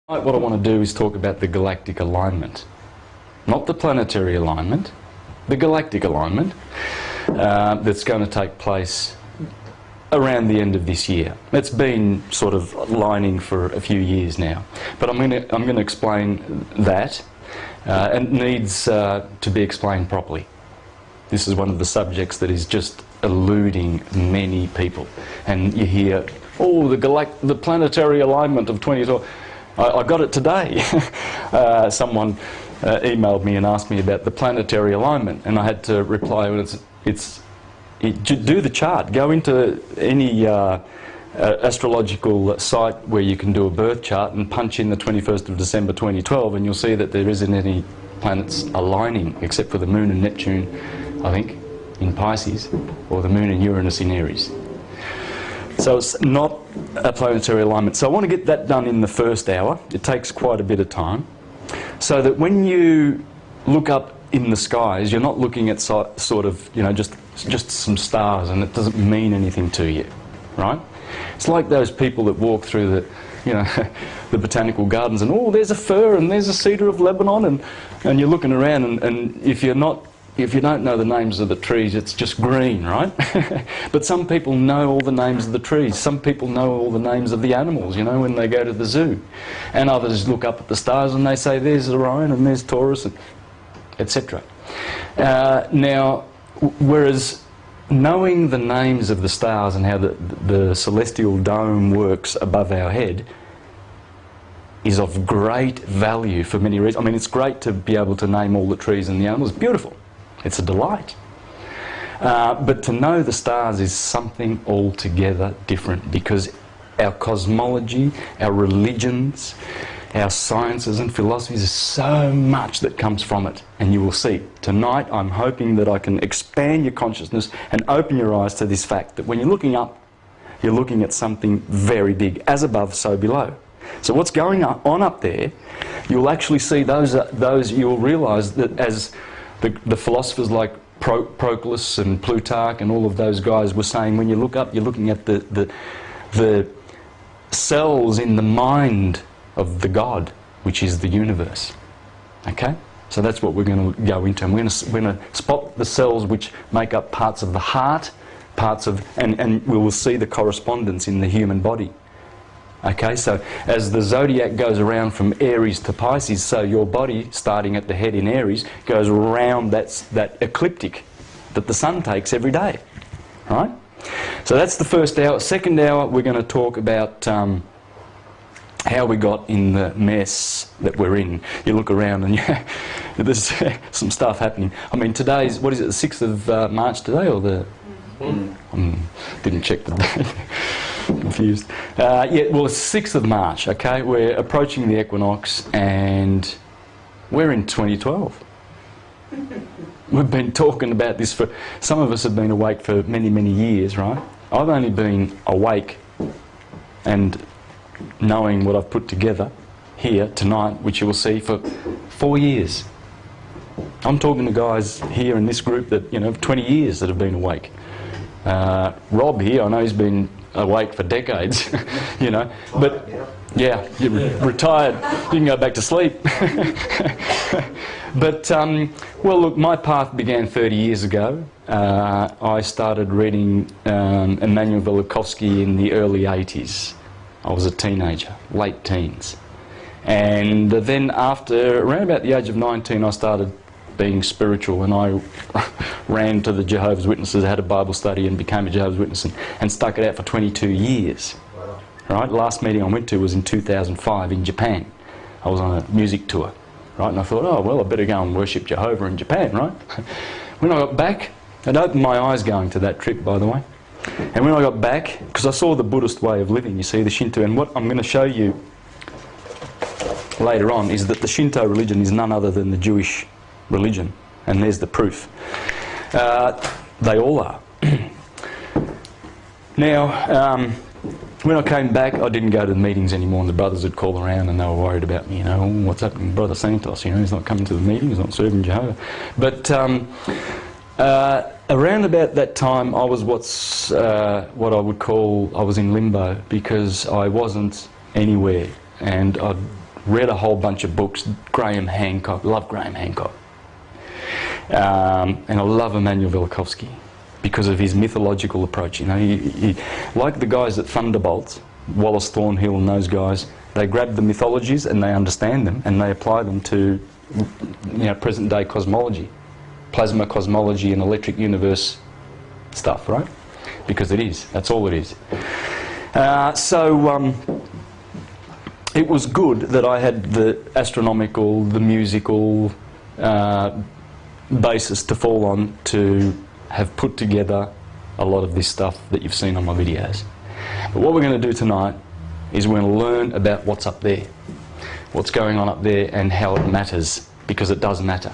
What I want to do is talk about the galactic alignment. Not the planetary alignment, the galactic alignment that's going to take place around the end of this year. It's been sort of lining for a few years now, but I'm going to explain that, and it needs to be explained properly. This is one of the subjects that is just eluding many people, and you hear, oh, the planetary alignment of 2012. I got it today. Someone emailed me and asked me about the planetary alignment, and I had to reply, well, do the chart. Go into any astrological site where you can do a birth chart and punch in the 21st of December 2012, and you'll see that there isn't any planets aligning except for the Moon and Neptune, I think, in Pisces, or the Moon and Uranus in Aries. So it's not a planetary alignment. So I want to get that done in the first hour. It takes quite a bit of time. So that when you look up in the skies, you're not looking at sort of, you know, just some stars, and it doesn't mean anything to you, right? It's like those people that walk through the, you know, the botanical gardens and, oh, there's a fir and there's a cedar of Lebanon, and you're looking around, and if you don't know the names of the trees, it's just green, right? But some people know all the names of the trees. Some people know all the names of the animals, you know, when they go to the zoo. And others look up at the stars and they say, there's Orion and there's Taurus, etc. Now, whereas knowing the names of the stars and how the celestial dome works above our head is of great value for many reasons. I mean, it's great to be able to name all the trees and the animals. Beautiful. It's a delight. But to know the stars is something altogether different, because our cosmology, our religions, our sciences and philosophies, there's so much that comes from it. And you will see. Tonight I'm hoping that I can expand your consciousness and open your eyes to this fact that when you're looking up, you're looking at something very big. As above, so below. So what's going on up there, you'll actually see those you'll realise that as the philosophers like Proclus and Plutarch and all of those guys were saying, when you look up, you're looking at the cells in the mind of the God, which is the universe. Okay? So that's what we're going to go into. And we're going to spot the cells which make up parts of the heart, and we will see the correspondence in the human body. Okay, so as the zodiac goes around from Aries to Pisces, so your body, starting at the head in Aries, goes around that ecliptic that the sun takes every day. Right? So that's the first hour. Second hour, we're going to talk about how we got in the mess that we're in. You look around and there's some stuff happening. I mean, today's, what is it, the 6th of March today, or the... didn't check the date. Confused. Yeah, well, it's 6th of March, okay? We're approaching the equinox, and we're in 2012. We've been talking about this for... Some of us have been awake for many, many years, right? I've only been awake and knowing what I've put together here tonight, which you will see, for 4 years. I'm talking to guys here in this group that, you know, 20 years that have been awake. Rob here, I know he's been awake for decades, you know, but yeah, you're retired, you can go back to sleep. But, well, look, my path began 30 years ago. I started reading Immanuel Velikovsky in the early 80s. I was a teenager, late teens. And then after, around about the age of 19, I started being spiritual, and I ran to the Jehovah's Witnesses, had a Bible study and became a Jehovah's Witness, and stuck it out for 22 years. Wow. Right? Last meeting I went to was in 2005 in Japan. I was on a music tour, right? And I thought, oh, well, I better go and worship Jehovah in Japan, right? When I got back, it opened my eyes going to that trip, by the way. And when I got back, because I saw the Buddhist way of living, you see, the Shinto, and what I'm going to show you later on is that the Shinto religion is none other than the Jewish religion, and there's the proof. They all are. Now, when I came back, I didn't go to the meetings anymore, and the brothers would call around and they were worried about me, you know, oh, what's happening with Brother Santos, you know, he's not coming to the meetings, he's not serving Jehovah. But around about that time, I was what I would call, I was in limbo, because I wasn't anywhere, and I'd read a whole bunch of books. Graham Hancock, love Graham Hancock. And I love Immanuel Velikovsky because of his mythological approach. You know, he, like the guys at Thunderbolts, Wallace Thornhill and those guys, they grab the mythologies and they understand them and they apply them to, you know, present day cosmology, plasma cosmology and electric universe stuff, right? Because it is, that's all it is. It was good that I had the astronomical, the musical basis to fall on to have put together a lot of this stuff that you've seen on my videos. But what we're going to do tonight is we're going to learn about what's up there, what's going on up there and how it matters, because it does matter.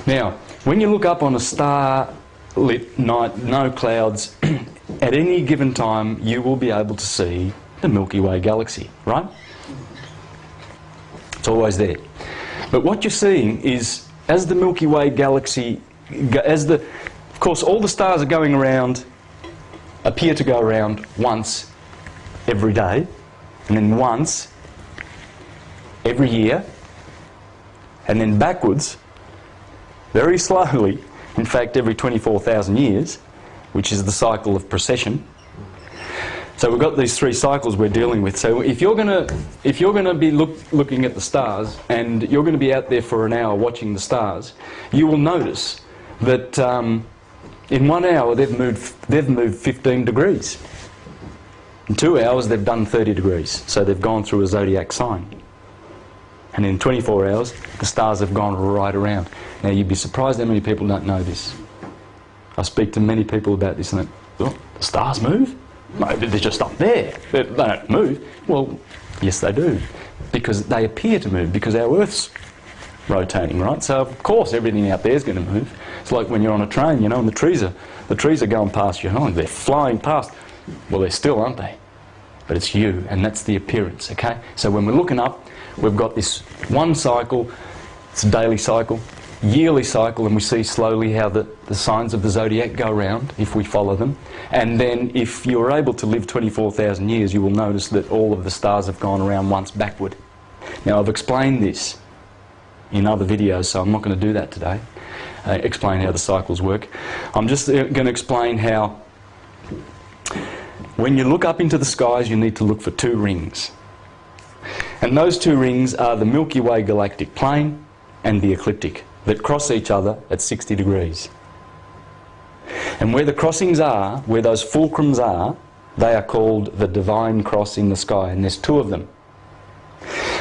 Now, when you look up on a star-lit night, no clouds, at any given time you will be able to see the Milky Way galaxy, right? It's always there. But what you're seeing is, as the Milky Way galaxy, of course all the stars are going around, appear to go around once every day, and then once every year, and then backwards, very slowly, in fact every 24,000 years, which is the cycle of precession. So we've got these three cycles we're dealing with. So if you're gonna be looking at the stars and you're going to be out there for an hour watching the stars, you will notice that in 1 hour they've moved 15 degrees. In 2 hours they've done 30 degrees. So they've gone through a zodiac sign. And in 24 hours the stars have gone right around. Now you'd be surprised how many people don't know this. I speak to many people about this and they, oh, the stars move? No, they're just up there. They don't move. Well, yes they do. Because they appear to move, because our Earth's rotating, right? So of course everything out there is going to move. It's like when you're on a train, you know, and the trees are going past you. Oh, they're flying past. Well, they're still, aren't they? But it's you, and that's the appearance, okay? So when we're looking up, we've got this one cycle, it's a daily cycle, yearly cycle, and we see slowly how the signs of the zodiac go around if we follow them. And then if you're able to live 24,000 years, you will notice that all of the stars have gone around once backward. Now I've explained this in other videos, so I'm not going to do that today, explain how the cycles work. I'm just going to explain how when you look up into the skies you need to look for two rings. And those two rings are the Milky Way galactic plane and the ecliptic, that cross each other at 60 degrees. And where the crossings are, where those fulcrums are, they are called the divine cross in the sky, and there's two of them.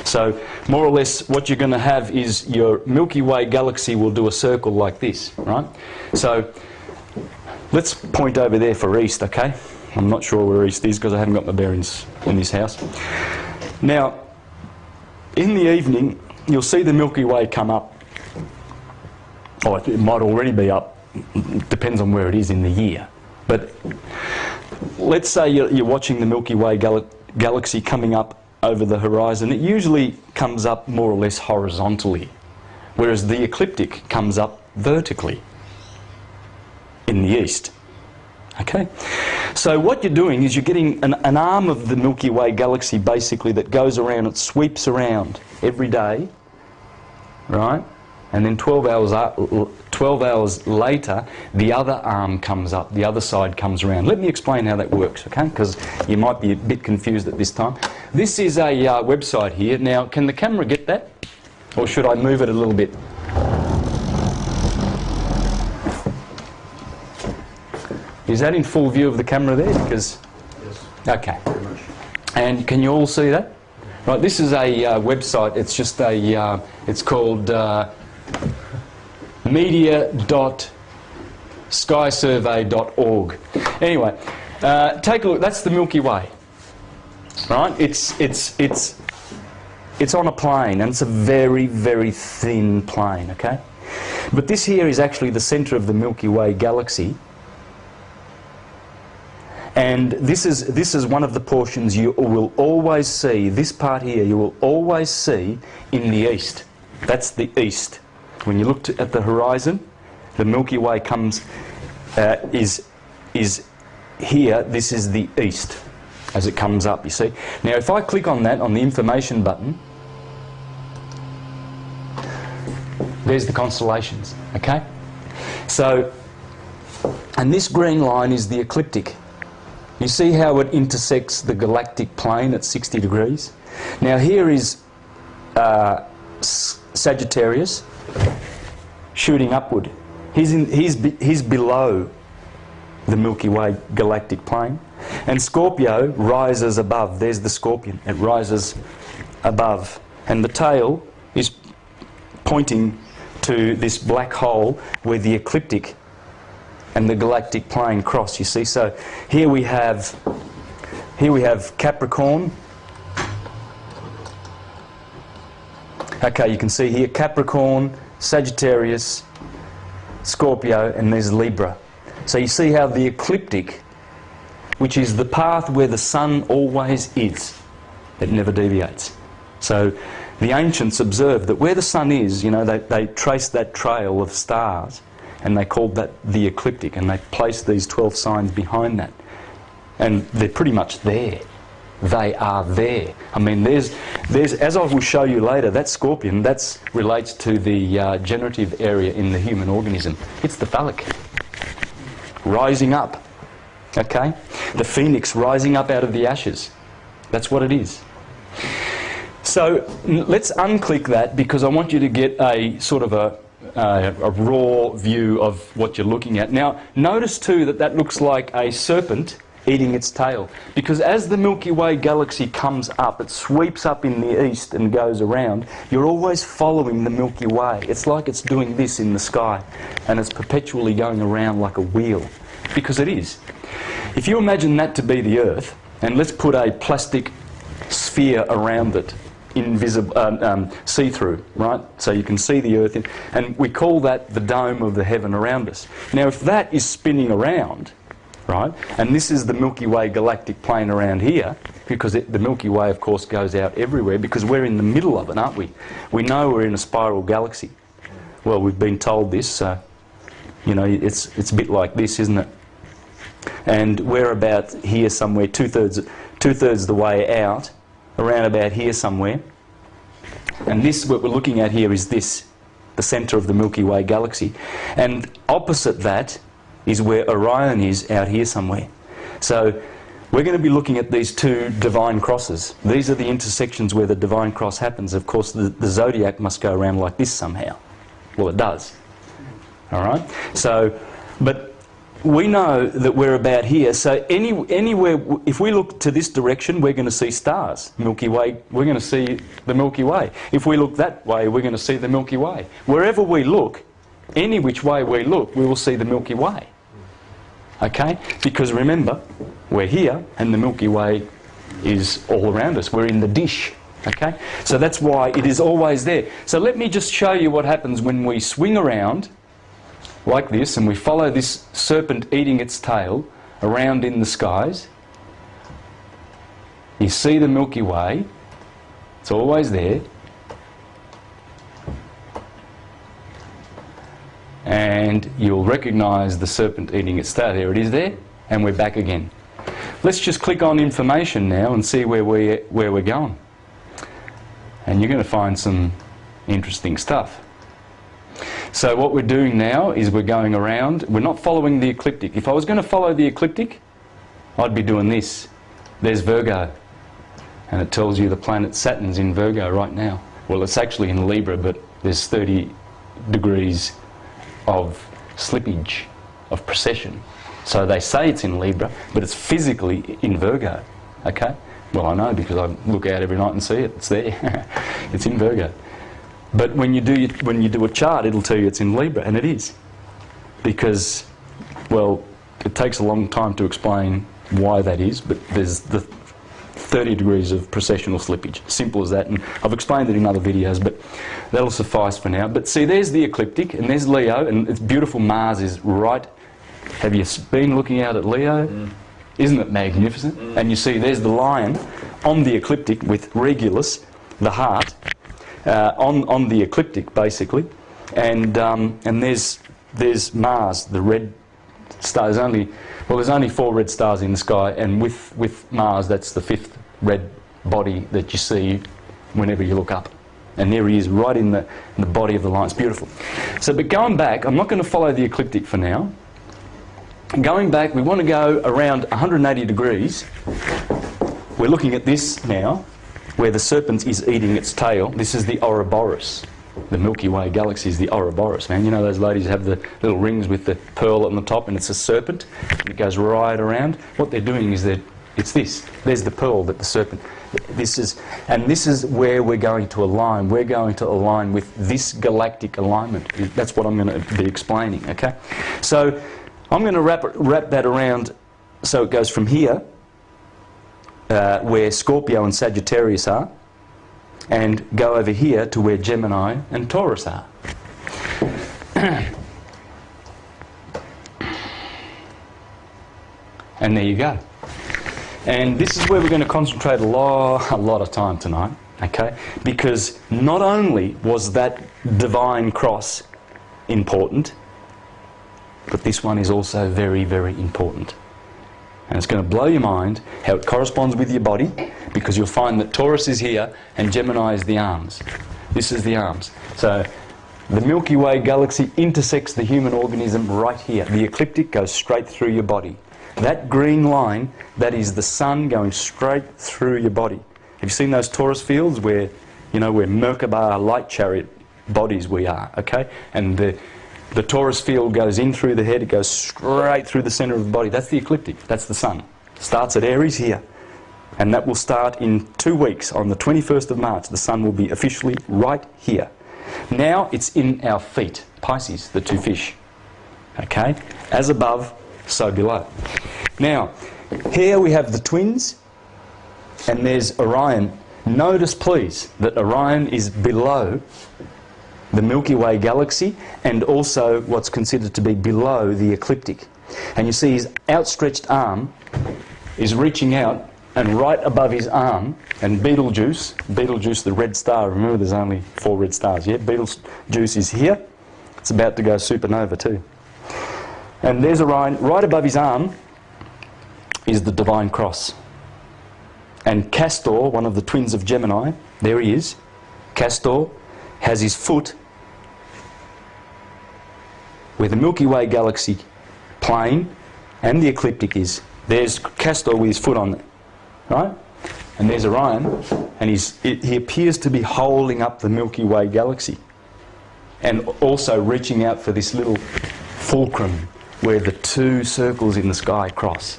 So more or less what you're going to have is your Milky Way galaxy will do a circle like this, right? So let's point over there for east, okay? I'm not sure where east is because I haven't got my bearings in this house. Now, in the evening you'll see the Milky Way come up. Oh, it might already be up, depends on where it is in the year. But let's say you're watching the Milky Way galaxy coming up over the horizon. It usually comes up more or less horizontally, whereas the ecliptic comes up vertically in the east. Okay? So what you're doing is you're getting an arm of the Milky Way galaxy basically that goes around, it sweeps around every day, right? And then 12 hours later, the other arm comes up, the other side comes around. Let me explain how that works, okay? Because you might be a bit confused at this time. This is a website here. Now, can the camera get that? Or should I move it a little bit? Is that in full view of the camera there? Because, yes. Okay. Very much. And can you all see that? Right, this is a website. It's just a, it's called media.skysurvey.org. Anyway, take a look. That's the Milky Way, right? It's on a plane, and it's a very, very thin plane. Okay, but this here is actually the centre of the Milky Way galaxy, and this is one of the portions you will always see. This part here you will always see in the east. That's the east. When you look at the horizon, the Milky Way comes, is here. This is the east as it comes up, you see. Now if I click on that, on the information button, There's the constellations, okay? So, and this green line is the ecliptic. You see how it intersects the galactic plane at 60 degrees? Now here is Sagittarius shooting upward. He's below the Milky Way galactic plane. And Scorpio rises above. There's the scorpion. It rises above. And the tail is pointing to this black hole where the ecliptic and the galactic plane cross, you see. So here we have Capricorn. Okay, you can see here Capricorn, Sagittarius, Scorpio, and there's Libra. So you see how the ecliptic, which is the path where the sun always is, it never deviates. So the ancients observed that where the sun is, you know, they traced that trail of stars and they called that the ecliptic, and they placed these 12 signs behind that. And they're pretty much there. They are there. I mean, there's as I will show you later, that scorpion, that relates to the generative area in the human organism. It's the phallic. Rising up. Okay? The phoenix rising up out of the ashes. That's what it is. So let's unclick that, because I want you to get a sort of a raw view of what you're looking at. Now, notice too that looks like a serpent eating its tail, because as the Milky Way galaxy comes up, it sweeps up in the east and goes around. You're always following the Milky Way. It's like it's doing this in the sky, and it's perpetually going around like a wheel, because it is. If you imagine that to be the Earth, and let's put a plastic sphere around it, invisible, see-through, right? So you can see the Earth, and we call that the dome of the heaven around us. Now, if that is spinning around, right, and this is the Milky Way galactic plane around here, because the Milky Way, of course, goes out everywhere, because we're in the middle of it, aren't we? We know we're in a spiral galaxy. Well, we've been told this, so, you know, it's a bit like this, isn't it? And we're about here somewhere, two-thirds the way out, around about here somewhere. And this, what we're looking at here, is this, the centre of the Milky Way galaxy. And opposite that is where Orion is, out here somewhere. So we're going to be looking at these two divine crosses. These are the intersections where the divine cross happens. Of course, the zodiac must go around like this somehow. Well, it does. All right? So, but we know that we're about here, so anywhere, if we look to this direction, we're going to see stars. Milky Way, we're going to see the Milky Way. If we look that way, we're going to see the Milky Way. Wherever we look, any which way we look, we will see the Milky Way. Okay? Because remember, we're here, and the Milky Way is all around us. We're in the dish. Okay? So that's why it is always there. So let me just show you what happens when we swing around like this, and we follow this serpent eating its tail around in the skies. You see the Milky Way. It's always there. And you'll recognise the serpent eating its tail. There it is there. And we're back again. Let's just click on information now and see where we're going. And you're going to find some interesting stuff. So what we're doing now is we're going around. We're not following the ecliptic. If I was going to follow the ecliptic, I'd be doing this. There's Virgo. And it tells you the planet Saturn's in Virgo right now. Well, it's actually in Libra, but there's 30 degrees of slippage, of precession. So they say it's in Libra, but it's physically in Virgo. Okay? Well, I know, because I look out every night and see it. It's there. It's in Virgo. But when you do a chart, it'll tell you it's in Libra, and it is. Because, well, it takes a long time to explain why that is, but there's the 30 degrees of precessional slippage. Simple as that, and I've explained it in other videos, but that'll suffice for now. But see, there's the ecliptic, and there's Leo, and it's beautiful. Mars is right. Have you been looking out at Leo? Mm. Isn't it magnificent? Mm. And you see there's the lion on the ecliptic with Regulus, the heart, on the ecliptic basically, and there's Mars, the red star. There's only 4 red stars in the sky, and with Mars, that's the 5th red body that you see whenever you look up. And there he is, right in the body of the lion. It's beautiful. So, but going back, I'm not going to follow the ecliptic for now. Going back, we want to go around 180 degrees. We're looking at this now, where the serpent is eating its tail. This is the Ouroboros. The Milky Way galaxy is the Ouroboros, man. You know those ladies have the little rings with the pearl on the top, and it's a serpent, and it goes right around. What they're doing is it's this. There's the pearl that the serpent... This is where we're going to align. We're going to align with this galactic alignment. That's what I'm going to be explaining, okay? So I'm going to wrap that around so it goes from here, where Scorpio and Sagittarius are, and go over here to where Gemini and Taurus are. And there you go. And this is where we're going to concentrate a lot of time tonight, okay? Because not only was that divine cross important, but this one is also very, very important. And it's going to blow your mind how it corresponds with your body, because you'll find that Taurus is here and Gemini is the arms. This is the arms. So the Milky Way galaxy intersects the human organism right here. The ecliptic goes straight through your body. That green line, that is the sun going straight through your body. Have you seen those Taurus fields where, you know, where Merkaba light chariot bodies we are, okay? And the Taurus field goes in through the head, it goes straight through the centre of the body. That's the ecliptic, that's the sun. Starts at Aries here. And that will start in 2 weeks. On the 21st of March, the sun will be officially right here. Now it's in our feet, Pisces, the two fish. Okay? As above, so below. Now, here we have the twins, and there's Orion. Notice, please, that Orion is below the Milky Way galaxy, and also what's considered to be below the ecliptic. And you see his outstretched arm is reaching out, and right above his arm, and Betelgeuse, the red star, remember there's only 4 red stars, yeah? Betelgeuse is here. It's about to go supernova too. And there's Orion. Right above his arm is the Divine Cross. And Castor, one of the twins of Gemini, there he is. Castor has his foot where the Milky Way galaxy plane and the ecliptic is. There's Castor with his foot on it, right? And there's Orion, and he appears to be holding up the Milky Way galaxy, and also reaching out for this little fulcrum where the 2 circles in the sky cross.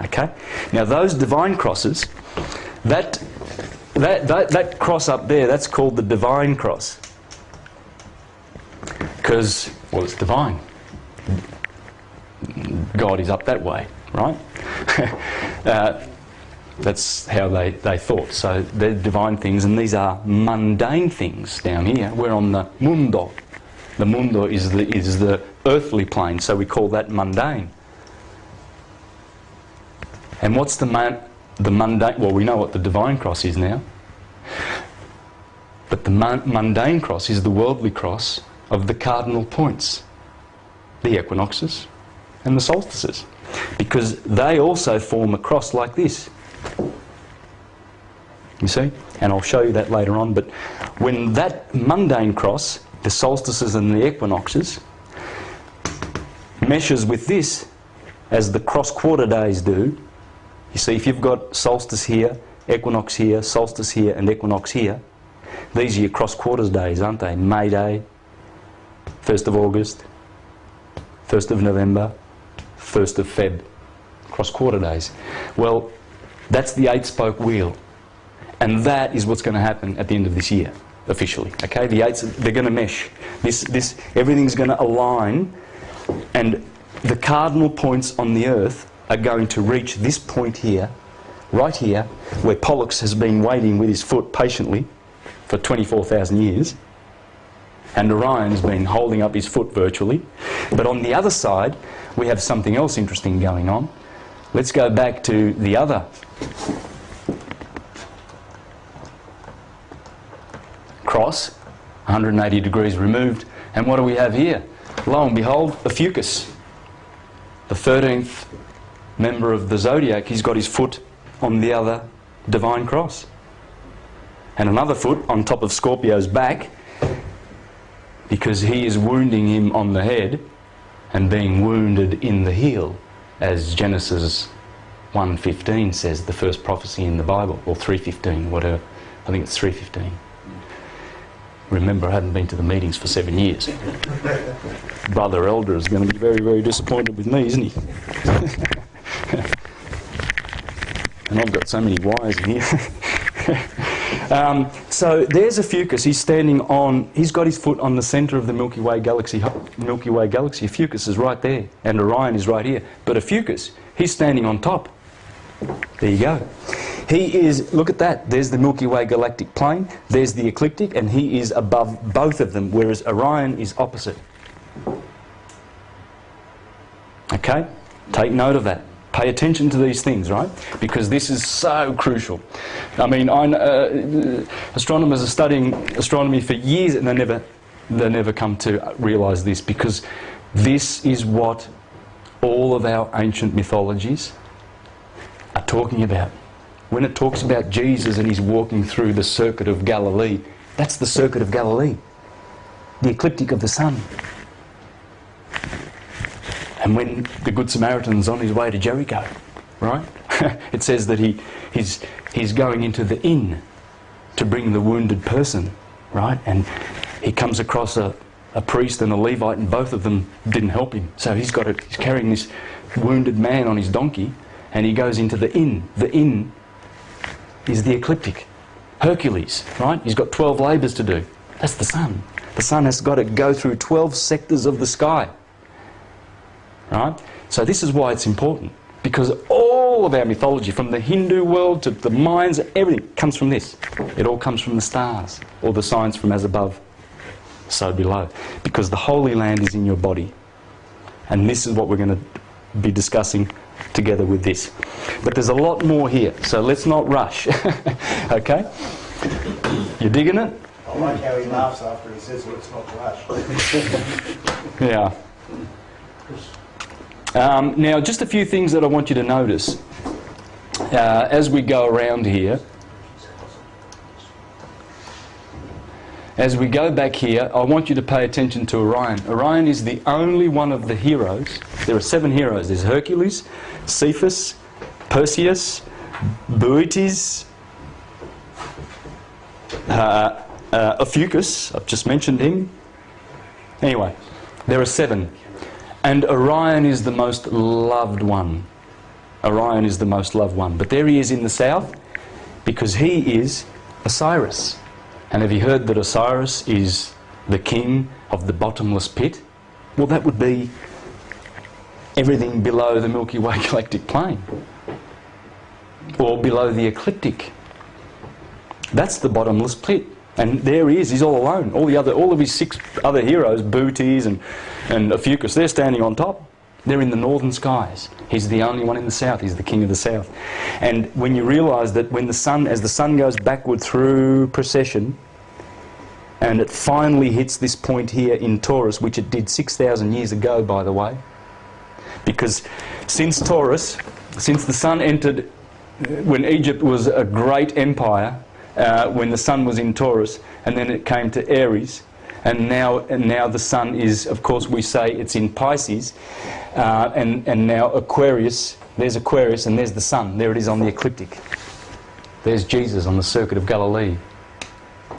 Okay? Now those divine crosses, that cross up there, that's called the Divine Cross. Because, well, it's divine. God is up that way, right? That's how they thought. So they're divine things, and these are mundane things down here. We're on the mundo. The mundo is the earthly plane, so we call that mundane. And what's the mundane? Well, we know what the Divine Cross is now. But the mundane cross is the worldly cross of the cardinal points, the equinoxes and the solstices, because they also form a cross like this. You see? And I'll show you that later on. But when that mundane cross, the solstices and the equinoxes, meshes with this, as the cross-quarter days do, you see, if you've got solstice here, equinox here, solstice here, and equinox here, these are your cross-quarters days, aren't they? May Day, 1st of August, 1st of November, 1st of Feb. Cross-quarter days. Well, that's the 8-spoke wheel. And that is what's going to happen at the end of this year, officially. Okay, the 8s, they're going to mesh. Everything's going to align, and the cardinal points on the Earth are going to reach this point here, right here, where Pollux has been waiting with his foot patiently for 24,000 years, and Orion has been holding up his foot virtually. But on the other side, we have something else interesting going on. Let's go back to the other cross, 180 degrees removed, and what do we have here? Lo and behold, the Fucus, the 13th member of the zodiac. He's got his foot on the other Divine Cross. and another foot on top of Scorpio's back, because he is wounding him on the head and being wounded in the heel, as Genesis 1:15 says, the first prophecy in the Bible, or 3:15, whatever. I think it's 3:15. Remember, I hadn't been to the meetings for 7 years. Brother Elder is going to be very, very disappointed with me, isn't he? And I've got so many wires in here. So there's Ophiuchus. He's standing on, he's got his foot on the centre of the Milky Way galaxy. Ophiuchus is right there, and Orion is right here. But Ophiuchus, he's standing on top. There you go. He is, look at that, there's the Milky Way galactic plane, there's the ecliptic, and he is above both of them, whereas Orion is opposite. Okay? Take note of that. Pay attention to these things, right? Because this is so crucial. I mean, astronomers are studying astronomy for years and they never come to realise this, because this is what all of our ancient mythologies are talking about. When it talks about Jesus and he's walking through the circuit of Galilee, that's the circuit of Galilee, the ecliptic of the sun. And when the Good Samaritan's on his way to Jericho, right? It says that he's going into the inn to bring the wounded person, right? And he comes across a priest and a Levite, and both of them didn't help him. So he's carrying this wounded man on his donkey, and he goes into the inn. The inn is the ecliptic. Hercules, right? He's got 12 labours to do. That's the sun. The sun has got to go through 12 sectors of the sky. Right? So this is why it's important, because all of our mythology, from the Hindu world to the Mayans, everything comes from this. It all comes from the stars, or the signs from as above, so below. Because the Holy Land is in your body. And this is what we're going to be discussing together with this. But there's a lot more here, so let's not rush. Okay? You digging it? I like how he laughs after he says let's not rush. Yeah. Now, just a few things that I want you to notice as we go around here. As we go back here, I want you to pay attention to Orion. Orion is the only one of the heroes. There are 7 heroes. There's Hercules, Cephas, Perseus, Boetes, Ophiuchus, I've just mentioned him. Anyway, there are 7. And Orion is the most loved one. Orion is the most loved one. But there he is in the south, because he is Osiris. And have you heard that Osiris is the king of the bottomless pit? Well, that would be everything below the Milky Way galactic plane, or below the ecliptic. That's the bottomless pit. And there he is, he's all alone. All of his 6 other heroes, Boetes and Ophiuchus, they're standing on top. They're in the northern skies. He's the only one in the south. He's the king of the south. And when you realise that as the sun goes backward through precession, and it finally hits this point here in Taurus, which it did 6,000 years ago, by the way, because since Taurus, since the sun entered, when Egypt was a great empire, when the sun was in Taurus, and then it came to Aries, and now the sun is, of course, we say it's in Pisces, and now Aquarius. There's Aquarius, and there's the sun. There it is on the ecliptic. There's Jesus on the circuit of Galilee,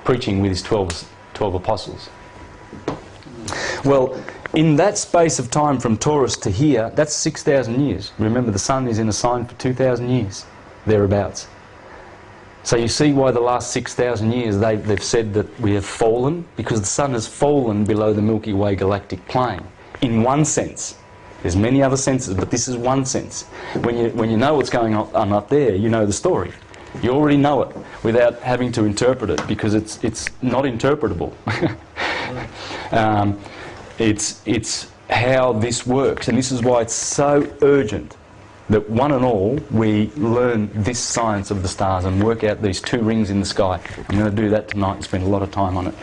preaching with his 12 apostles. Well, in that space of time from Taurus to here, that's 6,000 years. Remember, the sun is in a sign for 2,000 years, thereabouts. So you see why the last 6,000 years they've said that we have fallen, because the sun has fallen below the Milky Way galactic plane. In one sense. There's many other senses, but this is one sense. When you know what's going on up there, you know the story. You already know it without having to interpret it, because it's not interpretable. It's how this works, and this is why it's so urgent that one and all we learn this science of the stars and work out these 2 rings in the sky. I'm going to do that tonight and spend a lot of time on it.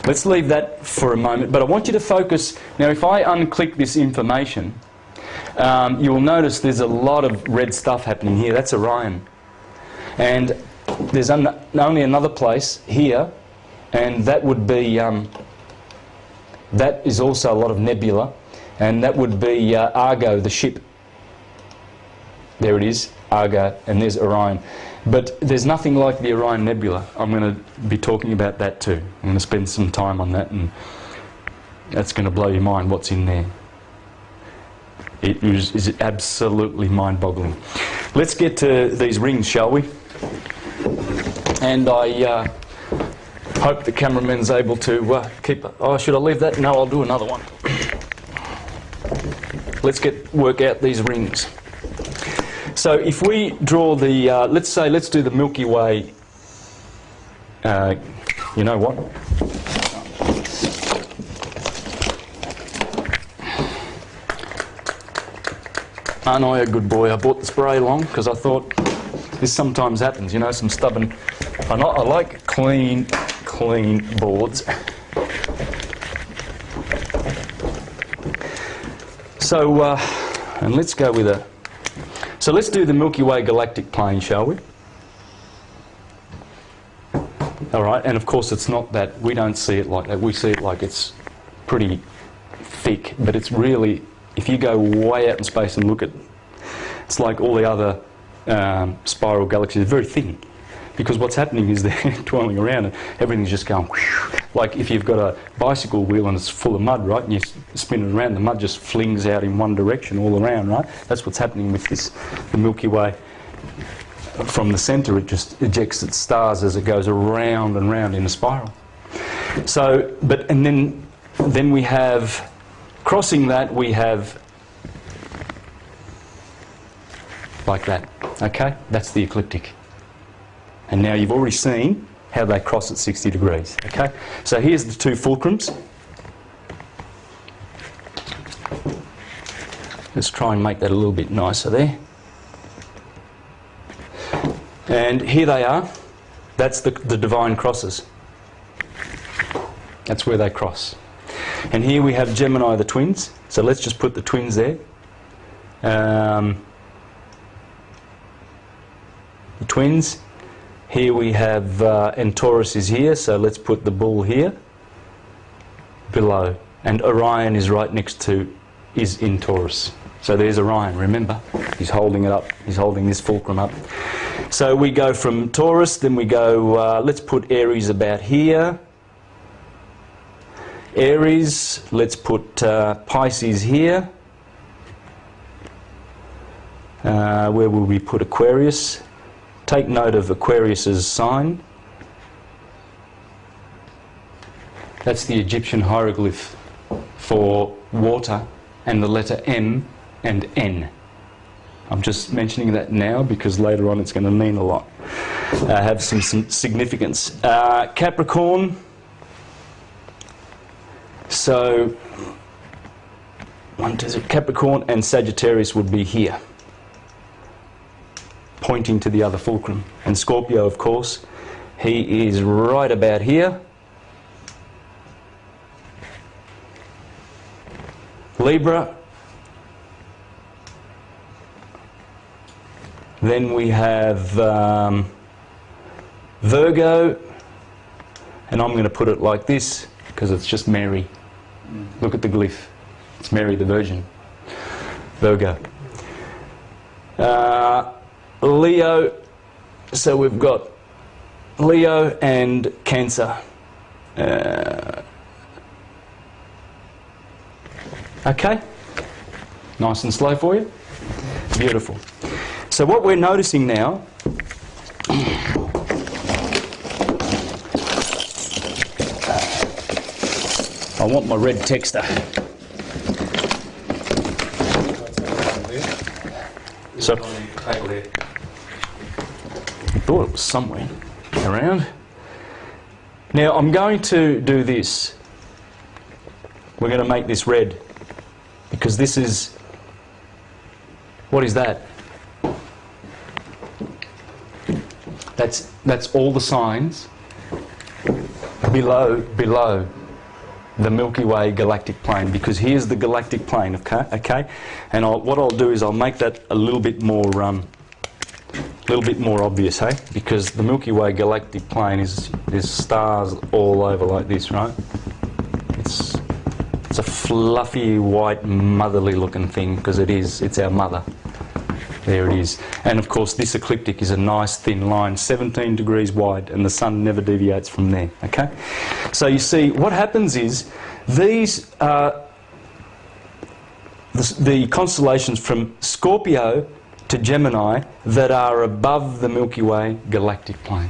Let's leave that for a moment, but I want you to focus. Now, if I unclick this information, you will notice there's a lot of red stuff happening here. That's Orion. And there's only another place here, and that would be, that is also a lot of nebula, and that would be Argo, the ship. There it is, Argo, and there's Orion. But there's nothing like the Orion Nebula. I'm going to be talking about that too. I'm going to spend some time on that, and that's going to blow your mind what's in there. It is absolutely mind-boggling. Let's get to these rings, shall we? And I hope the cameraman's able to keep... Oh, should I leave that? No, I'll do another one. Let's work out these rings. So if we draw the, let's do the Milky Way, you know what? Aren't I a good boy? I brought the spray along because I thought this sometimes happens, you know, some stubborn... I like clean boards. So, and let's go with a... So let's do the Milky Way galactic plane, shall we? All right, and of course it's not that, we don't see it like that. We see it like it's pretty thick, but it's really, if you go way out in space and look at, it's like all the other spiral galaxies, very thin. Because what's happening is they're twirling around and everything's just going whoosh. Like if you've got a bicycle wheel and it's full of mud, right, and you spin it around, the mud just flings out in one direction all around, right? That's what's happening with this, the Milky Way. From the centre, it just ejects its stars as it goes around and round in a spiral. So, and then we have, crossing that, we have like that, okay? That's the ecliptic. And now you've already seen how they cross at 60 degrees, okay? So here's the two fulcrums. Let's try and make that a little bit nicer there. And here they are. That's the divine crosses. That's where they cross. And here we have Gemini, the twins. So let's just put the twins there. The twins. Here we have, and Taurus is here, so let's put the bull here, below. And Orion is right next to, is in Taurus. So there's Orion, remember? He's holding it up, he's holding this fulcrum up. So we go from Taurus, then we go, let's put Aries about here. Aries, let's put Pisces here. Where will we put Aquarius? Take note of Aquarius's sign. That's the Egyptian hieroglyph for water and the letter M and N. I'm just mentioning that now because later on it's going to mean a lot. Have some significance. Capricorn. So, Capricorn and Sagittarius would be here, pointing to the other fulcrum. And Scorpio, of course, he is right about here. Libra. Then we have Virgo, and I'm going to put it like this because it's just Mary. Look at the glyph. It's Mary the Virgin. Virgo. Leo, so we've got Leo and Cancer. Okay? Nice and slow for you? Beautiful. So what we're noticing now, I want my red texter. So, I thought it was somewhere around. Now I'm going to do this. We're going to make this red because this is, what is that? That's all the signs below the Milky Way galactic plane, because here's the galactic plane, okay? And what I'll do is I'll make that a little bit more a little bit more obvious, hey? Because the Milky Way galactic plane there's stars all over like this, right? It's a fluffy, white, motherly looking thing, because it's our mother. There it is. And of course this ecliptic is a nice thin line, 17 degrees wide, and the sun never deviates from there, okay? So you see, what happens is, these are the constellations from Scorpio to Gemini that are above the Milky Way galactic plane.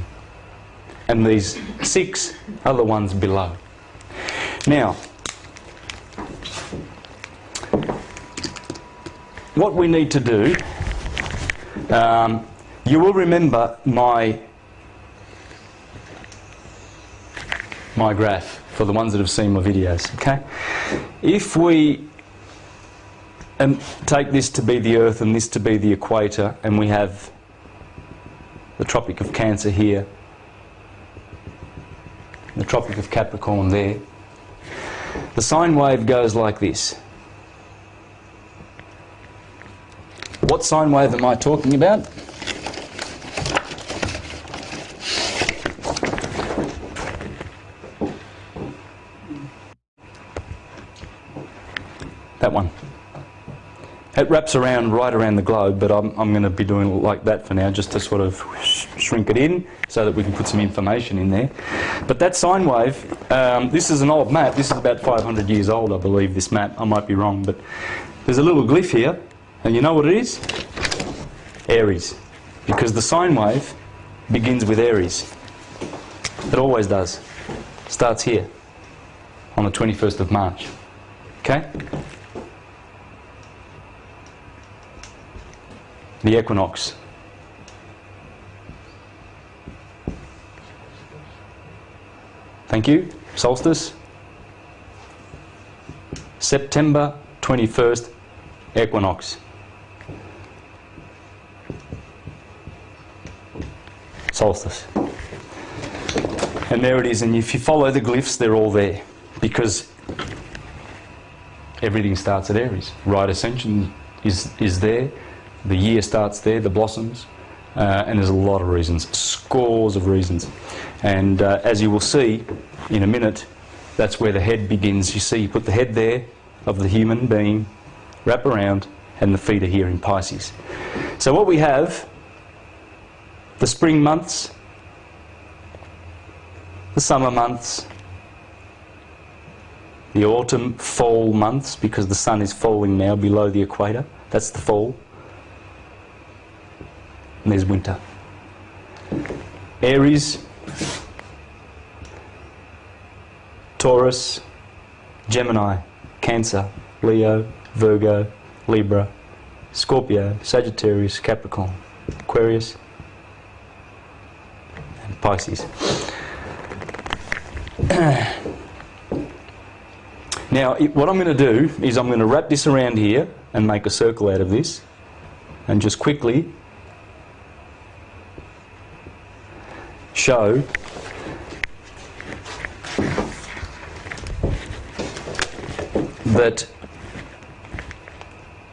And these 6 are the ones below. Now, what we need to do, you will remember my graph for the ones that have seen my videos, okay? If we take this to be the Earth and this to be the equator, and we have the Tropic of Cancer here, the Tropic of Capricorn there, the sine wave goes like this. What sine wave am I talking about? That one. It wraps around right around the globe, but I'm going to be doing it like that for now, just to sort of shrink it in so that we can put some information in there. But that sine wave, this is an old map. This is about 500 years old, I believe, this map. I might be wrong, but there's a little glyph here, and you know what it is? Aries. Because the sine wave begins with Aries. It always does. Starts here on the 21st of March. Okay? The equinox. Thank you. Solstice. September 21st, equinox. Solstice. And there it is, and if you follow the glyphs, they're all there, because everything starts at Aries. Right ascension is there. The year starts there, the blossoms, and there's a lot of reasons, scores of reasons. And as you will see in a minute, that's where the head begins. You see, you put the head there of the human being, wrap around, and the feet are here in Pisces. So what we have, the spring months, the summer months, the autumn, fall months, because the sun is falling now below the equator, that's the fall. And there's winter. Aries, Taurus, Gemini, Cancer, Leo, Virgo, Libra, Scorpio, Sagittarius, Capricorn, Aquarius, and Pisces. Now, what I'm going to do is I'm going to wrap this around here and make a circle out of this, and just quickly show that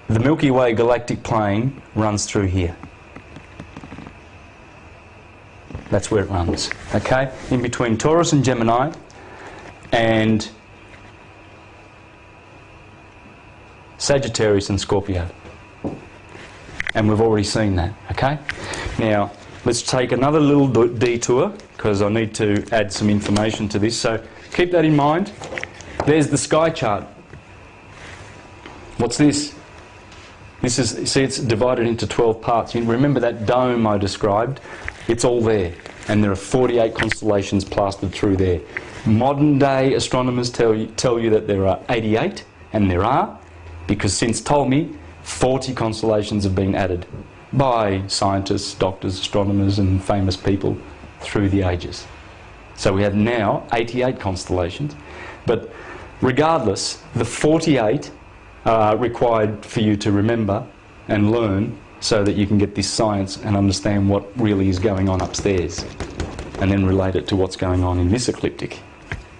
the Milky Way galactic plane runs through here. That's where it runs, okay? In between Taurus and Gemini, and Sagittarius and Scorpio. And we've already seen that, okay? Now, let's take another little detour, because I need to add some information to this. So keep that in mind. There's the sky chart. What's this? This is, see, it's divided into 12 parts. You remember that dome I described? It's all there. And there are 48 constellations plastered through there. Modern day astronomers tell you that there are 88, and there are, because since Ptolemy, 40 constellations have been added by scientists, doctors, astronomers and famous people through the ages. So we have now 88 constellations, but regardless, the 48 are required for you to remember and learn so that you can get this science and understand what really is going on upstairs, and then relate it to what's going on in this ecliptic,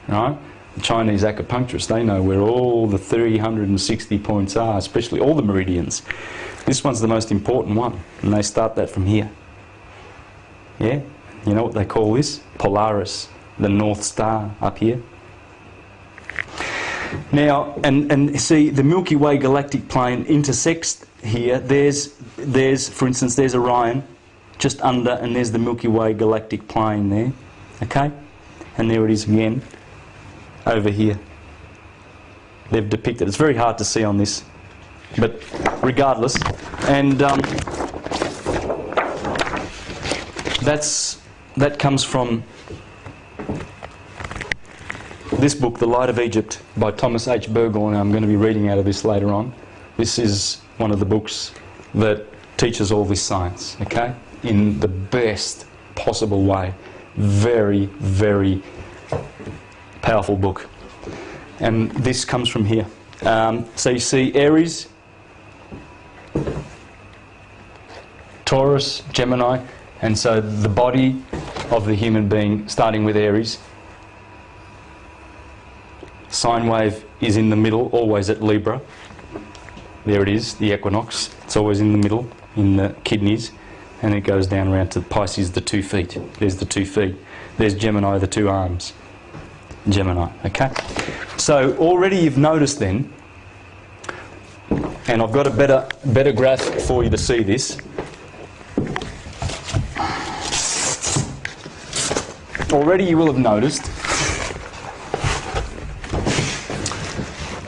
right? The Chinese acupuncturists, they know where all the 360 points are, especially all the meridians. This one's the most important one, and they start that from here. Yeah? You know what they call this? Polaris, the North Star up here. Now, and see, the Milky Way galactic plane intersects here. There's, for instance, there's Orion, just under, and there's the Milky Way galactic plane there. Okay? And there it is again, over here. They've depicted. It's very hard to see on this, but regardless. And that comes from this book, The Light of Egypt, by Thomas H. Burgoyne. I'm going to be reading out of this later on. This is one of the books that teaches all this science, okay, in the best possible way. Very, very powerful book. And this comes from here. So you see Aries, Taurus, Gemini, and so the body of the human being, starting with Aries. Sine wave is in the middle, always at Libra. There it is, the equinox. It's always in the middle, in the kidneys, and it goes down around to Pisces, the 2 feet. There's the 2 feet. There's Gemini, the 2 arms. Gemini, okay? So already you've noticed then, and I've got a better graph for you to see this. Already you will have noticed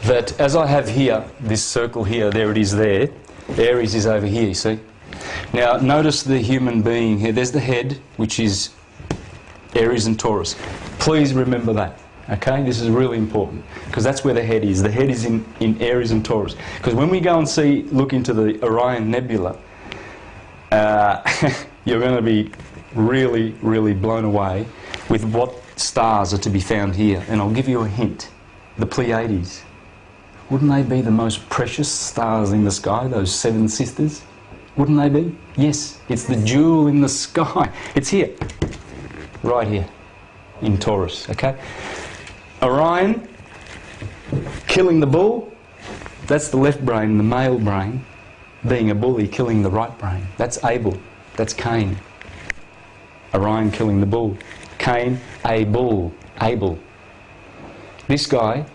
that as I have here, this circle here, there it is there, Aries is over here, you see? Now notice the human being here, there's the head, which is Aries and Taurus. Please remember that, okay? This is really important, because that's where the head is. The head is in Aries and Taurus. Because when we go and look into the Orion Nebula, you're going to be really, really blown away with what stars are to be found here. And I'll give you a hint. The Pleiades. Wouldn't they be the most precious stars in the sky, those 7 sisters? Wouldn't they be? Yes, it's the jewel in the sky. It's here. Right here. In Taurus, okay? Orion, killing the bull. That's the left brain, the male brain. Being a bully, killing the right brain. That's Abel. That's Cain. Orion killing the bull. Cain, Abel. This guy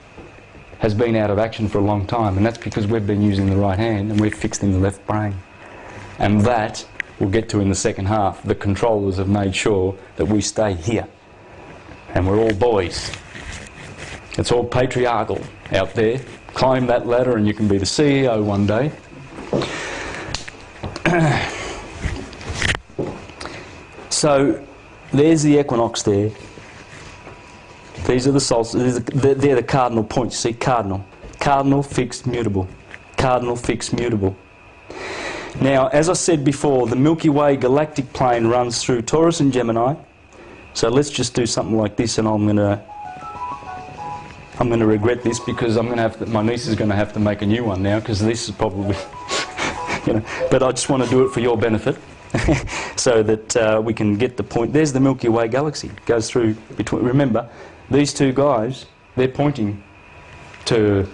has been out of action for a long time, and that's because we've been using the right hand and we've fixed in the left brain. And that we'll get to in the second half. The controllers have made sure that we stay here. And we're all boys. It's all patriarchal out there. Climb that ladder and you can be the CEO one day. So there's the equinox there. These are the solstices. They're the cardinal points. You see, cardinal. Cardinal, fixed, mutable. Cardinal, fixed, mutable. Now, as I said before, the Milky Way galactic plane runs through Taurus and Gemini. So let's just do something like this, and I'm going to regret this, because my niece is going to have to make a new one now, because this is probably, But I just want to do it for your benefit, so that we can get the point. There's the Milky Way galaxy. It goes through between. Remember, these two guys, they're pointing to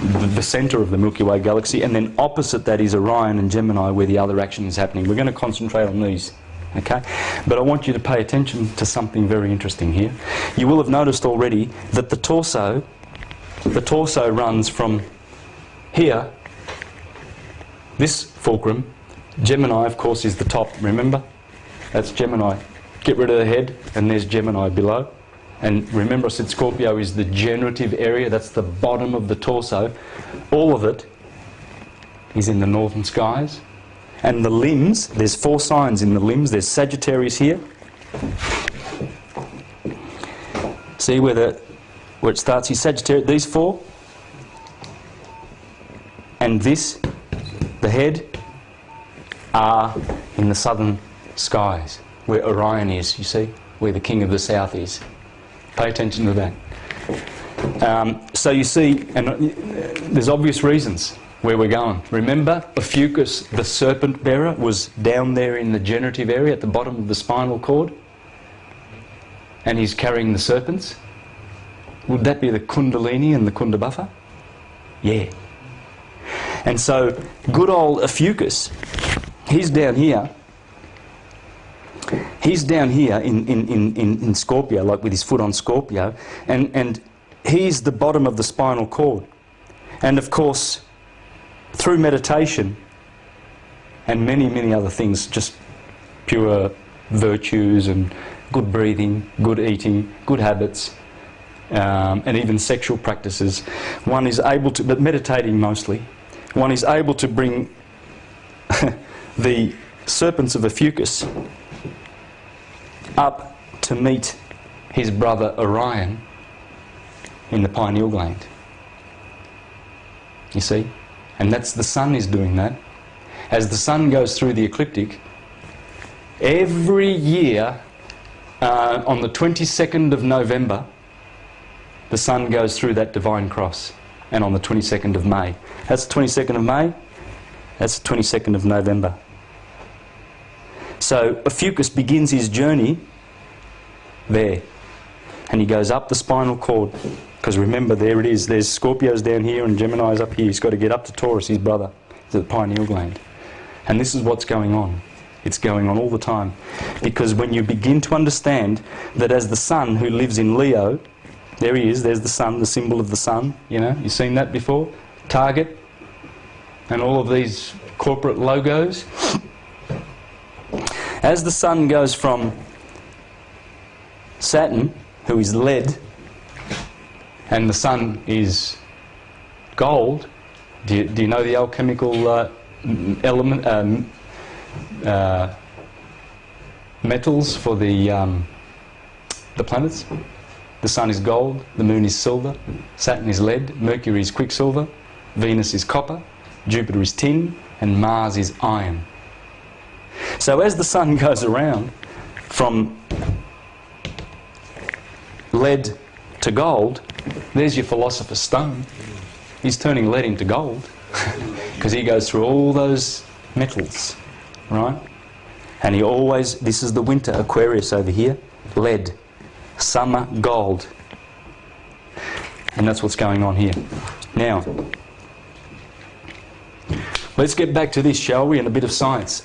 the centre of the Milky Way galaxy, and then opposite that is Orion and Gemini, where the other action is happening. We're going to concentrate on these, okay? But I want you to pay attention to something very interesting here. You will have noticed already that the torso runs from here, this fulcrum. Gemini, of course, is the top, remember? That's Gemini. Get rid of the head, and there's Gemini below. And remember, I said Scorpio is the generative area. That's the bottom of the torso. All of it is in the northern skies. And the limbs, there's 4 signs in the limbs. There's Sagittarius here. See where it starts here? Sagittarius, these 4. And this, the head, are in the southern skies, where Orion is, you see, where the king of the south is. Pay attention to that. So you see, and there's obvious reasons where we're going. Remember, Ophiuchus, the serpent bearer, was down there in the generative area at the bottom of the spinal cord, and he's carrying the serpents. Would that be the Kundalini and the Kundabuffa? Yeah. And so, good old Ophiuchus, he's down here, He's down here in Scorpio, like with his foot on Scorpio, and he's the bottom of the spinal cord. And of course, through meditation and many other things, just pure virtues and good breathing, good eating, good habits, and even sexual practices, one is able to, but meditating mostly, one is able to bring the serpents of Ophiuchus up to meet his brother Orion in the pineal gland. You see? And that's the sun is doing that. As the sun goes through the ecliptic, every year on the 22nd of November, the sun goes through that divine cross. And on the 22nd of May. That's the 22nd of May, that's the 22nd of November. So Ophiuchus begins his journey there. And he goes up the spinal cord. Because remember, there it is. There's Scorpios down here and Gemini's up here. He's got to get up to Taurus, his brother, to the pineal gland. And this is what's going on. It's going on all the time. Because when you begin to understand that as the sun who lives in Leo, there he is, there's the sun, the symbol of the sun, you know, you've seen that before? Target, and all of these corporate logos. As the sun goes from Saturn, who is lead, and the sun is gold. Do you know the alchemical element, metals for the planets? The sun is gold, the moon is silver, Saturn is lead, Mercury is quicksilver, Venus is copper, Jupiter is tin, and Mars is iron. So as the sun goes around from lead to gold, there's your philosopher's stone. He's turning lead into gold because he goes through all those metals, right? And he always, this is the winter, Aquarius over here, lead, summer, gold. And that's what's going on here. Now, let's get back to this, shall we, and a bit of science.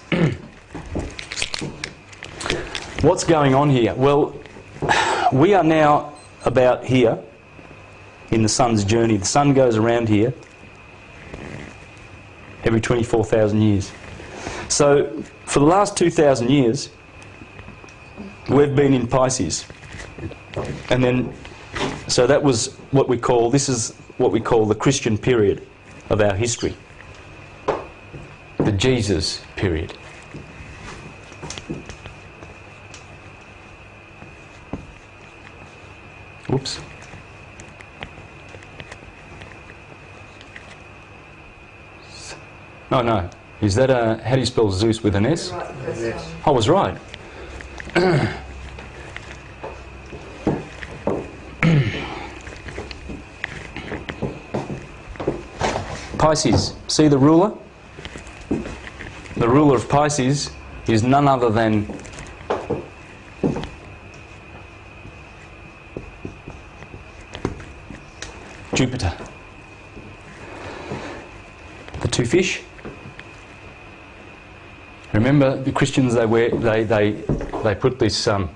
What's going on here? Well, we are now about here in the sun's journey. The sun goes around here every 24,000 years. So for the last 2,000 years we've been in Pisces, and then so that was what we call, this is what we call the Christian period of our history, the Jesus period. Whoops. Oh no, is that a, how do you spell Zeus with an S? Yes. I was right. Pisces, see the ruler? The ruler of Pisces is none other than Jupiter. The two fish. Remember the Christians, they put this and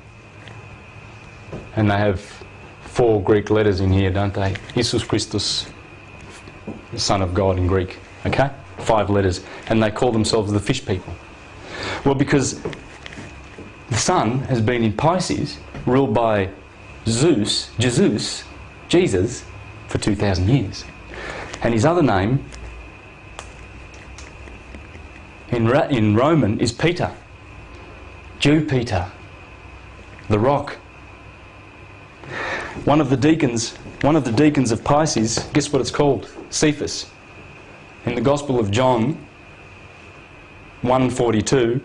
they have 4 Greek letters in here, don't they? Jesus Christus, the Son of God in Greek. Okay? 5 letters. And they call themselves the fish people. Well, because the sun has been in Pisces, ruled by Zeus, Jesus, for 2,000 years. And his other name in Roman is Peter. Jupiter, the rock. One of the deacons of Pisces, guess what it's called? Cephas. In the Gospel of John 1:42,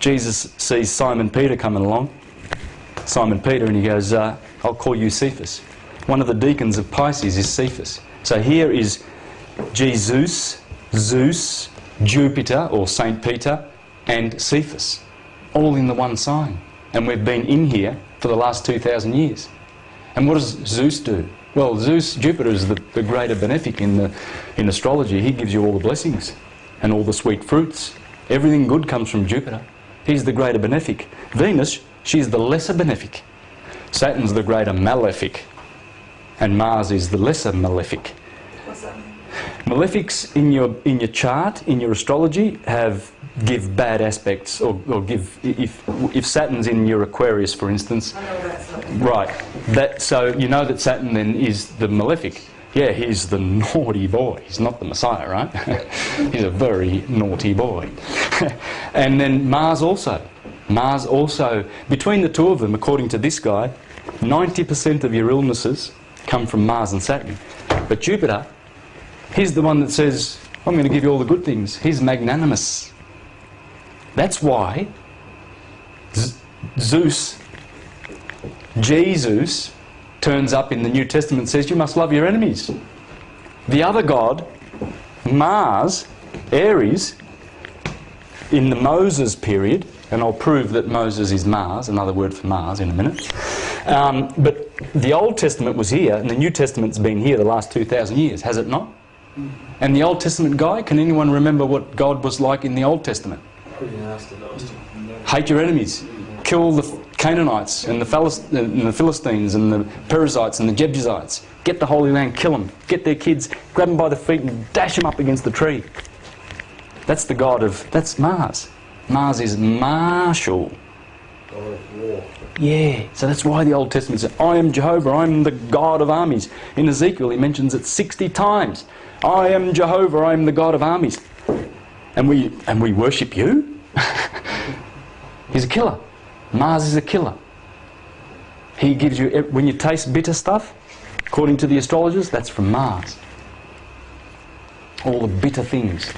Jesus sees Simon Peter coming along. Simon Peter, and he goes, I'll call you Cephas. One of the deacons of Pisces is Cephas. So here is Jesus, Zeus, Jupiter or Saint Peter, and Cephas, all in the one sign. And we've been in here for the last 2,000 years. And what does Zeus do? Well, Jupiter is the greater benefic in astrology. He gives you all the blessings and all the sweet fruits. Everything good comes from Jupiter. he's the greater benefic. Venus, she's the lesser benefic. Saturn's the greater malefic. And Mars is the lesser malefic. What's that mean? Malefics in your chart, in your astrology, give bad aspects, or give, if Saturn's in your Aquarius, for instance, I know that's not. right, so you know that Saturn then is the malefic. Yeah, he's the naughty boy. He's not the Messiah, right? He's a very naughty boy. And then Mars also. Mars also, between the two of them, according to this guy, 90% of your illnesses come from Mars and Saturn. But Jupiter, he's the one that says, I'm going to give you all the good things. He's magnanimous. That's why Zeus, Jesus, turns up in the New Testament and says, you must love your enemies. The other god, Mars, Aries, in the Moses period, and I'll prove that Moses is Mars, another word for Mars in a minute. But the Old Testament was here, and the New Testament's been here the last 2,000 years, has it not? And the Old Testament guy, can anyone remember what God was like in the Old Testament? Hate your enemies. Kill the Canaanites and the Philistines and the Perizzites and the Jebusites. Get the Holy Land, kill them. Get their kids, grab them by the feet and dash them up against the tree. That's the god of... That's Mars. Mars is martial. God of war. Yeah, so that's why the Old Testament says, I am Jehovah, I am the God of armies. In Ezekiel he mentions it 60 times. I am Jehovah, I am the God of armies. And we worship you? He's a killer. Mars is a killer. He gives you, when you taste bitter stuff, according to the astrologers, that's from Mars. All the bitter things,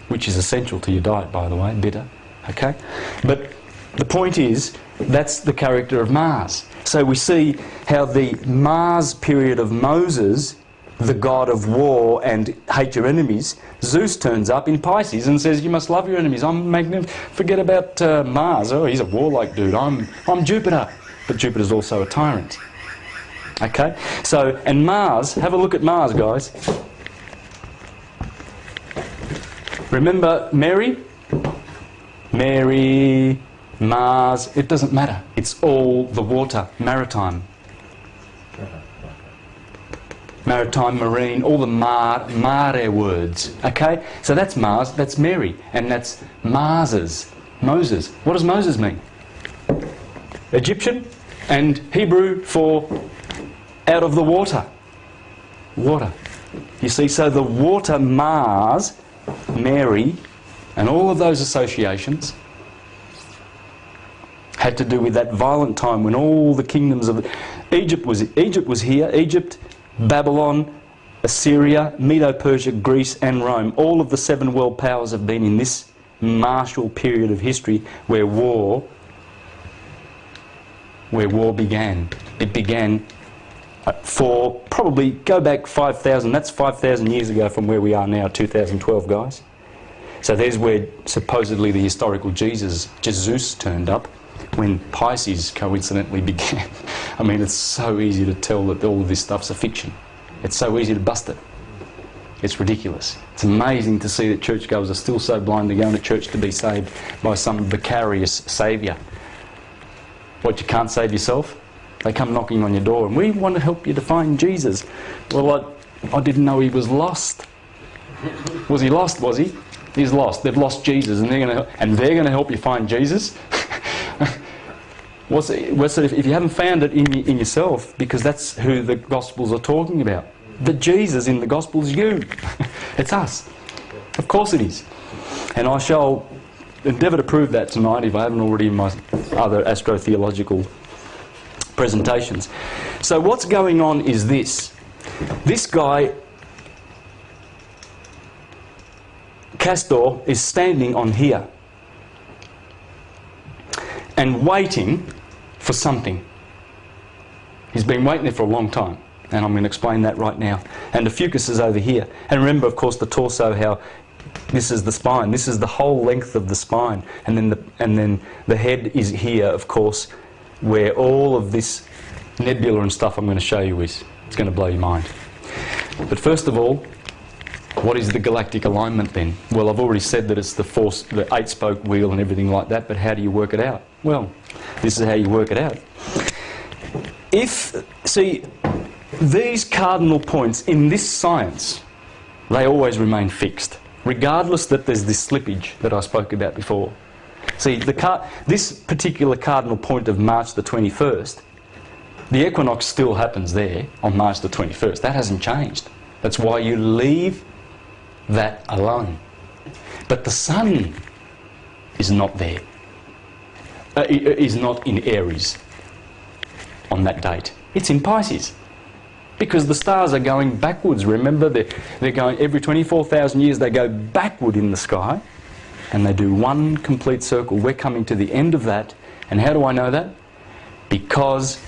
which is essential to your diet, by the way, bitter, okay? But the point is, that's the character of Mars. So we see how the Mars period of Moses, the god of war and hate your enemies, Zeus turns up in Pisces and says, you must love your enemies. I'm magnificent. Forget about Mars. Oh, he's a warlike dude. I'm Jupiter. But Jupiter's also a tyrant. Okay? So, and Mars, have a look at Mars, guys. Remember Mary? Mary, Mars, it doesn't matter. It's all the water, maritime. Maritime, marine, all the mare words. Okay? So that's Mars, that's Mary, and that's Moses. Moses. What does Moses mean? Egyptian and Hebrew for out of the water. Water. You see, so the water, Mars, Mary, and all of those associations had to do with that violent time when all the kingdoms of Egypt was here. Egypt, Babylon, Assyria, Medo-Persia, Greece and Rome. All of the 7 world powers have been in this martial period of history where war began. It began for probably, go back 5,000, that's 5,000 years ago from where we are now, 2012, guys. So there's where supposedly the historical Jesus turned up, when Pisces coincidentally began. I mean, it's so easy to tell that all of this stuff's a fiction. It's so easy to bust it. It's ridiculous. It's amazing to see that churchgoers are still so blind to going to church to be saved by some vicarious saviour. What, you can't save yourself? They come knocking on your door and we want to help you to find Jesus. Well, I didn't know he was lost. Was he lost, was he? He's lost. They've lost Jesus and they're going to help you find Jesus? If you haven't found it in yourself, because that's who the Gospels are talking about. The Jesus in the Gospels is you. It's us. Of course it is. And I shall endeavour to prove that tonight, if I haven't already in my other astrotheological presentations. So what's going on is this. This guy, Castor, is standing on here and waiting for something. He's been waiting there for a long time, and I'm going to explain that right now. And the fucus is over here. And remember, of course, the torso, how this is the spine. This is the whole length of the spine. And then the head is here, of course, where all of this nebula and stuff I'm going to show you is. It's going to blow your mind. But first of all, What is the galactic alignment then? Well, I've already said that it's the 8-spoke wheel and everything like that, but how do you work it out? Well, this is how you work it out. See, these cardinal points in this science, they always remain fixed, regardless that there's this slippage that I spoke about before. See, this particular cardinal point of March the 21st, the equinox still happens there on March the 21st. That hasn't changed. That's why you leave that alone. But the sun is not there. Is not in Aries on that date. It's in Pisces. Because the stars are going backwards. Remember, they're going every 24,000 years, they go backward in the sky and they do one complete circle. We're coming to the end of that. And how do I know that? Because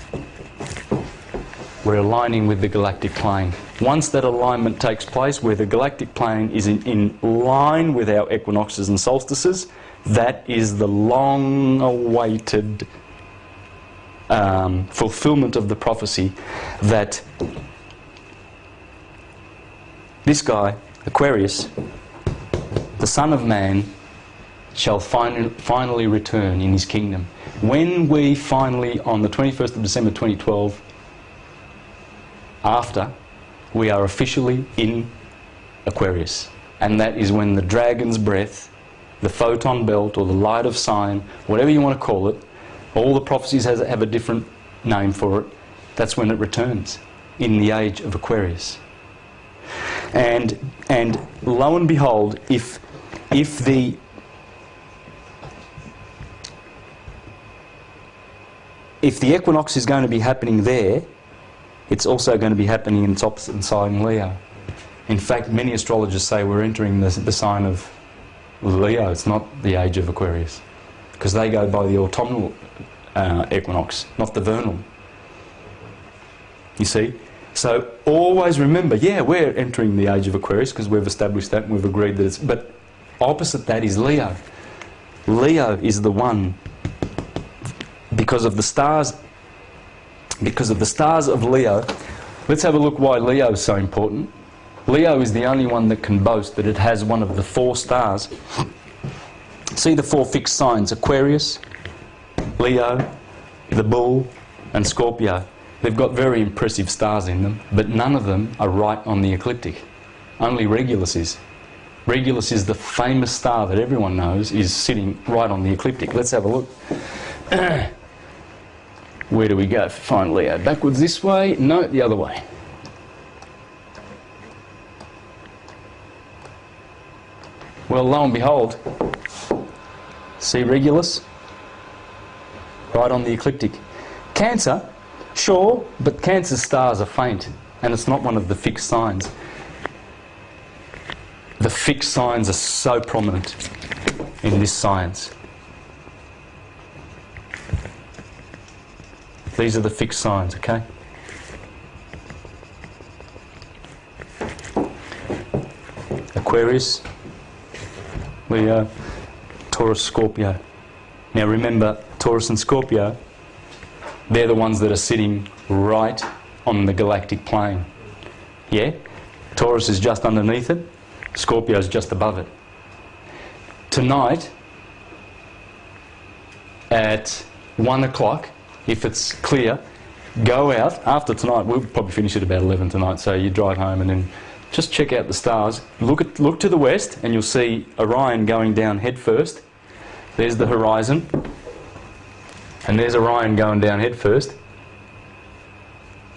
we're aligning with the galactic plane. Once that alignment takes place, where the galactic plane is in line with our equinoxes and solstices, that is the long-awaited fulfillment of the prophecy that this guy, Aquarius, the Son of Man, shall finally return in his kingdom. When we finally, on the 21st of December 2012, we are officially in Aquarius. And that is when the dragon's breath, the photon belt, or the light of sign, whatever you want to call it, all the prophecies have a different name for it. That's when it returns, in the age of Aquarius. And lo and behold, if the equinox is going to be happening there, it's also going to be happening in its opposite sign, Leo. In fact, many astrologers say we're entering the sign of Leo. It's not the age of Aquarius, because they go by the autumnal equinox, not the vernal. You see? So always remember, yeah, we're entering the age of Aquarius because we've established that and we've agreed that it's... But opposite that is Leo. Leo is the one, because of the stars of Leo. Let's have a look why Leo is so important. Leo is the only one that can boast that it has one of the 4 stars. See the 4 fixed signs: Aquarius, Leo, the Bull, and Scorpio. They've got very impressive stars in them, but none of them are right on the ecliptic. Only Regulus is. Regulus is the famous star that everyone knows is sitting right on the ecliptic. Let's have a look. Where do we go? Find Leo. Backwards this way? No, the other way. Well, lo and behold, see Regulus? Right on the ecliptic. Cancer, sure, but Cancer's stars are faint, and it's not one of the fixed signs. The fixed signs are so prominent in this science. These are the fixed signs, okay? Aquarius, Leo, Taurus, Scorpio. Now remember, Taurus and Scorpio, they're the ones that are sitting right on the galactic plane. Yeah? Taurus is just underneath it, Scorpio is just above it. Tonight, at 1 o'clock, if it's clear, go out. After tonight, we'll probably finish at about 11 tonight, so you drive home and then just check out the stars. Look to the west and you'll see Orion going down head first. There's the horizon. And there's Orion going down head first.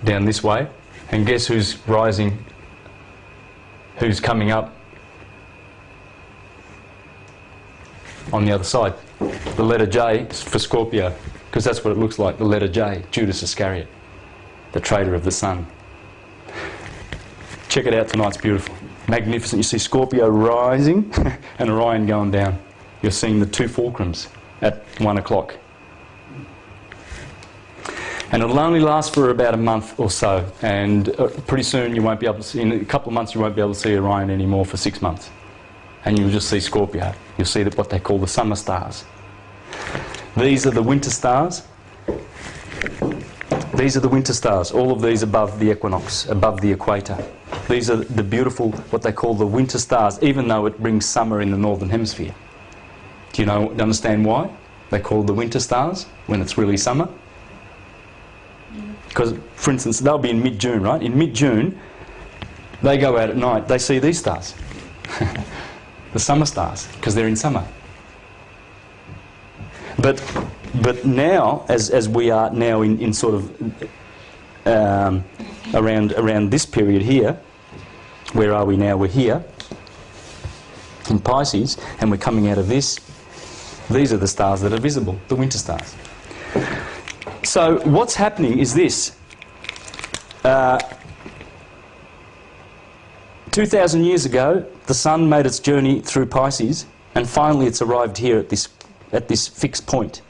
Down this way. And guess who's rising? Who's coming up on the other side? The letter J is for Scorpio, because that's what it looks like, the letter J, Judas Iscariot, the traitor of the sun. Check it out tonight, it's beautiful. Magnificent. You see Scorpio rising and Orion going down. You're seeing the 2 fulcrums at 1 o'clock. And it'll only last for about a month or so, and pretty soon you won't be able to see, in a couple of months you won't be able to see Orion anymore for 6 months. And you'll just see Scorpio. You'll see what they call the summer stars. These are the winter stars. These are the winter stars, all of these above the equinox, above the equator. These are the beautiful, what they call the winter stars, even though it brings summer in the northern hemisphere. Do you understand why they call the winter stars when it's really summer? Because, for instance, they'll be in mid-June, right? In mid-June, they go out at night, they see these stars. The summer stars, because they're in summer. But now, as we are now in sort of around this period here, where are we now? We're here in Pisces, and we're coming out of this. These are the stars that are visible, the winter stars. So what's happening is this. 2,000 years ago, the sun made its journey through Pisces, and finally it's arrived here at this fixed point.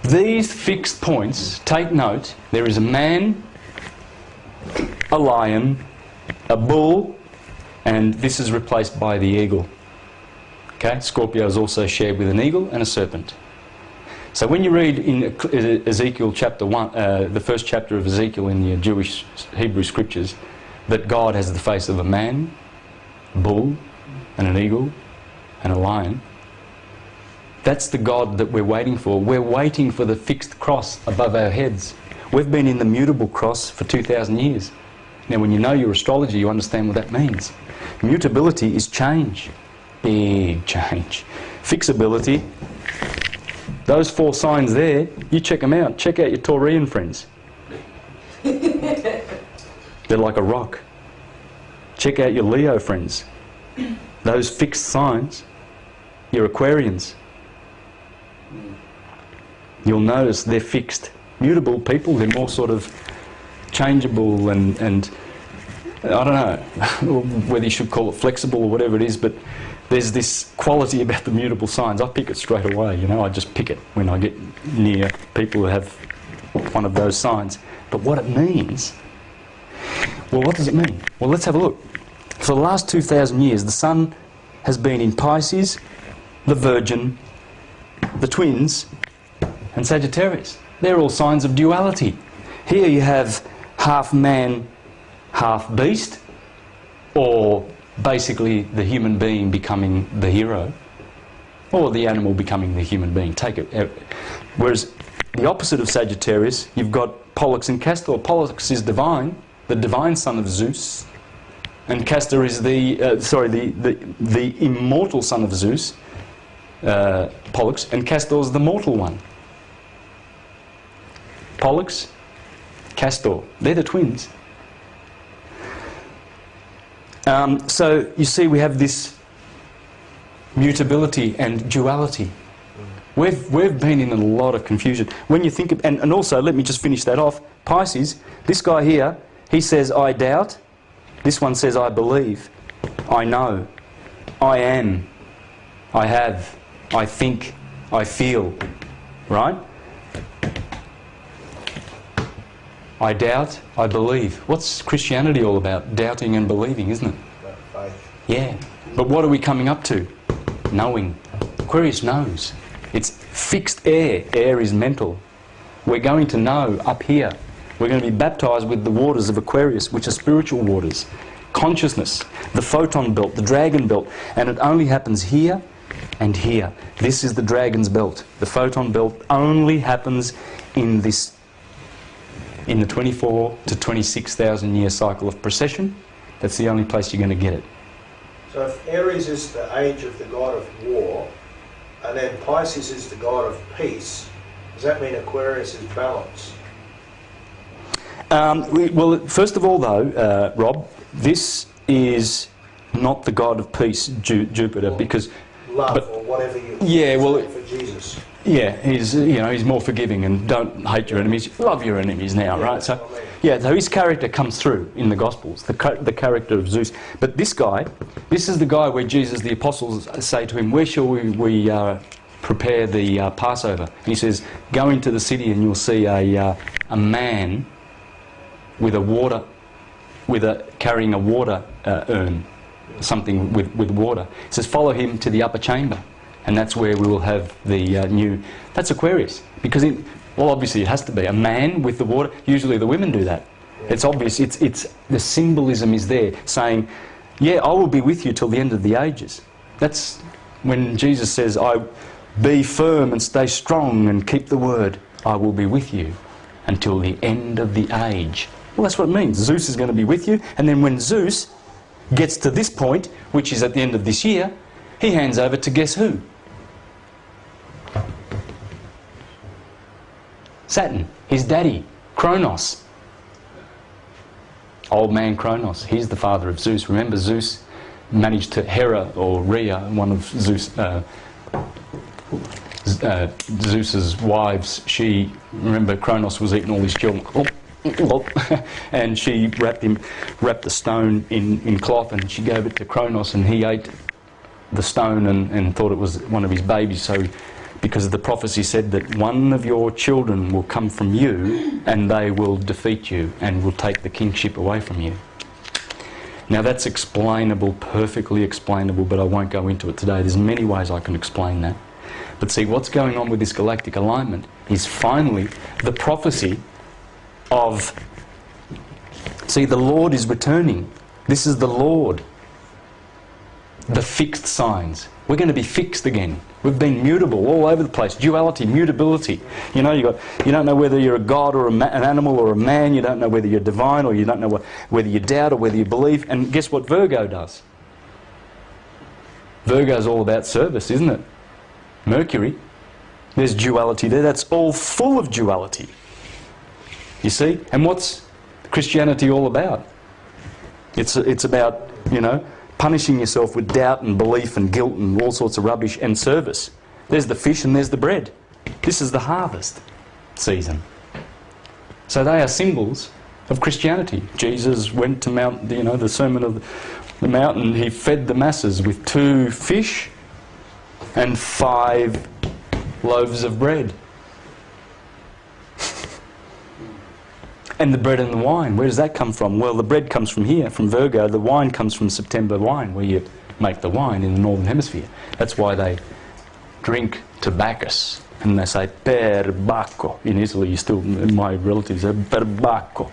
These fixed points, take note, there is a man, a lion, a bull, and this is replaced by the eagle. Okay, Scorpio is also shared with an eagle and a serpent. So when you read in Ezekiel chapter 1, the first chapter of Ezekiel in the Jewish Hebrew scriptures, that God has the face of a man, a bull, and an eagle, and a lion, that's the God that we're waiting for. We're waiting for the fixed cross above our heads. We've been in the mutable cross for 2,000 years. Now when you know your astrology, you understand what that means. Mutability is change. Big change. Fixability, those 4 signs there, you check them out. Check out your Taurian friends. They're like a rock. Check out your Leo friends. Those fixed signs, your Aquarians. You'll notice they're fixed. Mutable people, they're more sort of changeable and I don't know whether you should call it flexible or whatever it is, but there's this quality about the mutable signs. I pick it straight away, I just pick it when I get near people who have one of those signs. But what it means, well, what does it mean? Well, let's have a look. For the last 2,000 years, the sun has been in Pisces, the Virgin, the Twins, and Sagittarius. They're all signs of duality. Here you have half man, half beast, or basically the human being becoming the hero, or the animal becoming the human being. Take it. Whereas the opposite of Sagittarius, you've got Pollux and Castor. Pollux is divine, the divine son of Zeus, and Castor is the immortal son of Zeus, Pollux, and Castor is the mortal one. Pollux, Castor, they're the twins. So you see we have this mutability and duality. We've been in a lot of confusion. When you think of, and also, let me just finish that off, Pisces, this guy here, he says I doubt, this one says I believe, I know, I am, I have, I think, I feel, right? I doubt, I believe. What's Christianity all about? Doubting and believing, isn't it? Faith. Yeah. But what are we coming up to? Knowing. Aquarius knows. It's fixed air. Air is mental. We're going to know up here. We're going to be baptised with the waters of Aquarius, which are spiritual waters. Consciousness, the photon belt, the dragon belt. And it only happens here and here. This is the dragon's belt. The photon belt only happens in this, in the 24 to 26,000 year cycle of precession. That's the only place you're going to get it. So if Aries is the age of the god of war, and then Pisces is the god of peace, does that mean Aquarius is balance? Well, first of all though, Rob, this is not the god of peace, Jupiter, because... Love, or whatever you say for Jesus. Yeah, he's more forgiving and don't hate your enemies, love your enemies now, Yeah, right? So, yeah, so his character comes through in the Gospels, the character of Zeus. But this guy, this is the guy where Jesus, the apostles say to him, where shall we prepare the Passover? And he says, go into the city and you'll see a man with carrying a water urn, something with water. He says, follow him to the upper chamber. And that's where we will have the that's Aquarius. Because Well, obviously it has to be. A man with the water, usually the women do that. It's obvious, the symbolism is there, saying, yeah, I will be with you till the end of the ages. That's when Jesus says, be firm and stay strong and keep the word. I will be with you until the end of the age. Well, that's what it means. Zeus is going to be with you, and then when Zeus gets to this point, which is at the end of this year, he hands over to guess who? Saturn, his daddy, Kronos. Old man Kronos, he's the father of Zeus. Remember, Zeus managed to, Hera or Rhea, one of Zeus's wives, remember Kronos was eating all his children, and she wrapped the stone in cloth, and she gave it to Kronos, and he ate the stone and thought it was one of his babies. So because the prophecy said that one of your children will come from you and they will defeat you and will take the kingship away from you. Now that's explainable, perfectly explainable, but I won't go into it today. There's many ways I can explain that. But see, what's going on with this galactic alignment is finally the prophecy of, see, the Lord is returning. This is the Lord. The fixed signs. We're going to be fixed again. We've been mutable all over the place. Duality, mutability. You know, you don't know whether you're a god or an animal or a man. You don't know whether you're divine, or you don't know whether you doubt or whether you believe. And guess what Virgo does? Virgo's all about service, isn't it? Mercury. There's duality there. That's all full of duality. You see? And what's Christianity all about? It's about, you know, punishing yourself with doubt and belief and guilt and all sorts of rubbish and service. There's the fish and there's the bread. This is the harvest season. So they are symbols of Christianity. Jesus went to the Sermon of the Mount, and he fed the masses with 2 fish and 5 loaves of bread. And the bread and the wine, where does that come from? Well, the bread comes from here, from Virgo. The wine comes from September wine, where you make the wine in the Northern Hemisphere. That's why they drink tobacco. And they say, per bacco. In Italy, my relatives say, per bacco.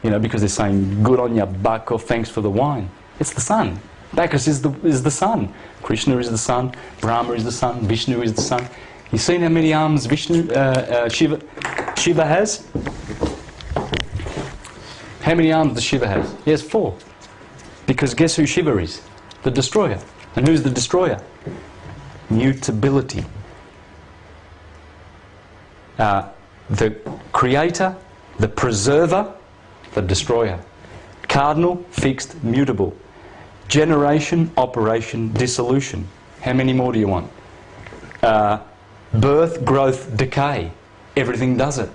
You know, because they're saying, good on ya, bacco, thanks for the wine. It's the sun. Bacchus is the sun. Krishna is the sun. Brahma is the sun. Vishnu is the sun. You seen how many arms Shiva has? How many arms does Shiva have? He has 4. Because guess who Shiva is? The destroyer. And who's the destroyer? Mutability. The creator, the preserver, the destroyer. Cardinal, fixed, mutable. Generation, operation, dissolution. How many more do you want? Birth, growth, decay. Everything does it.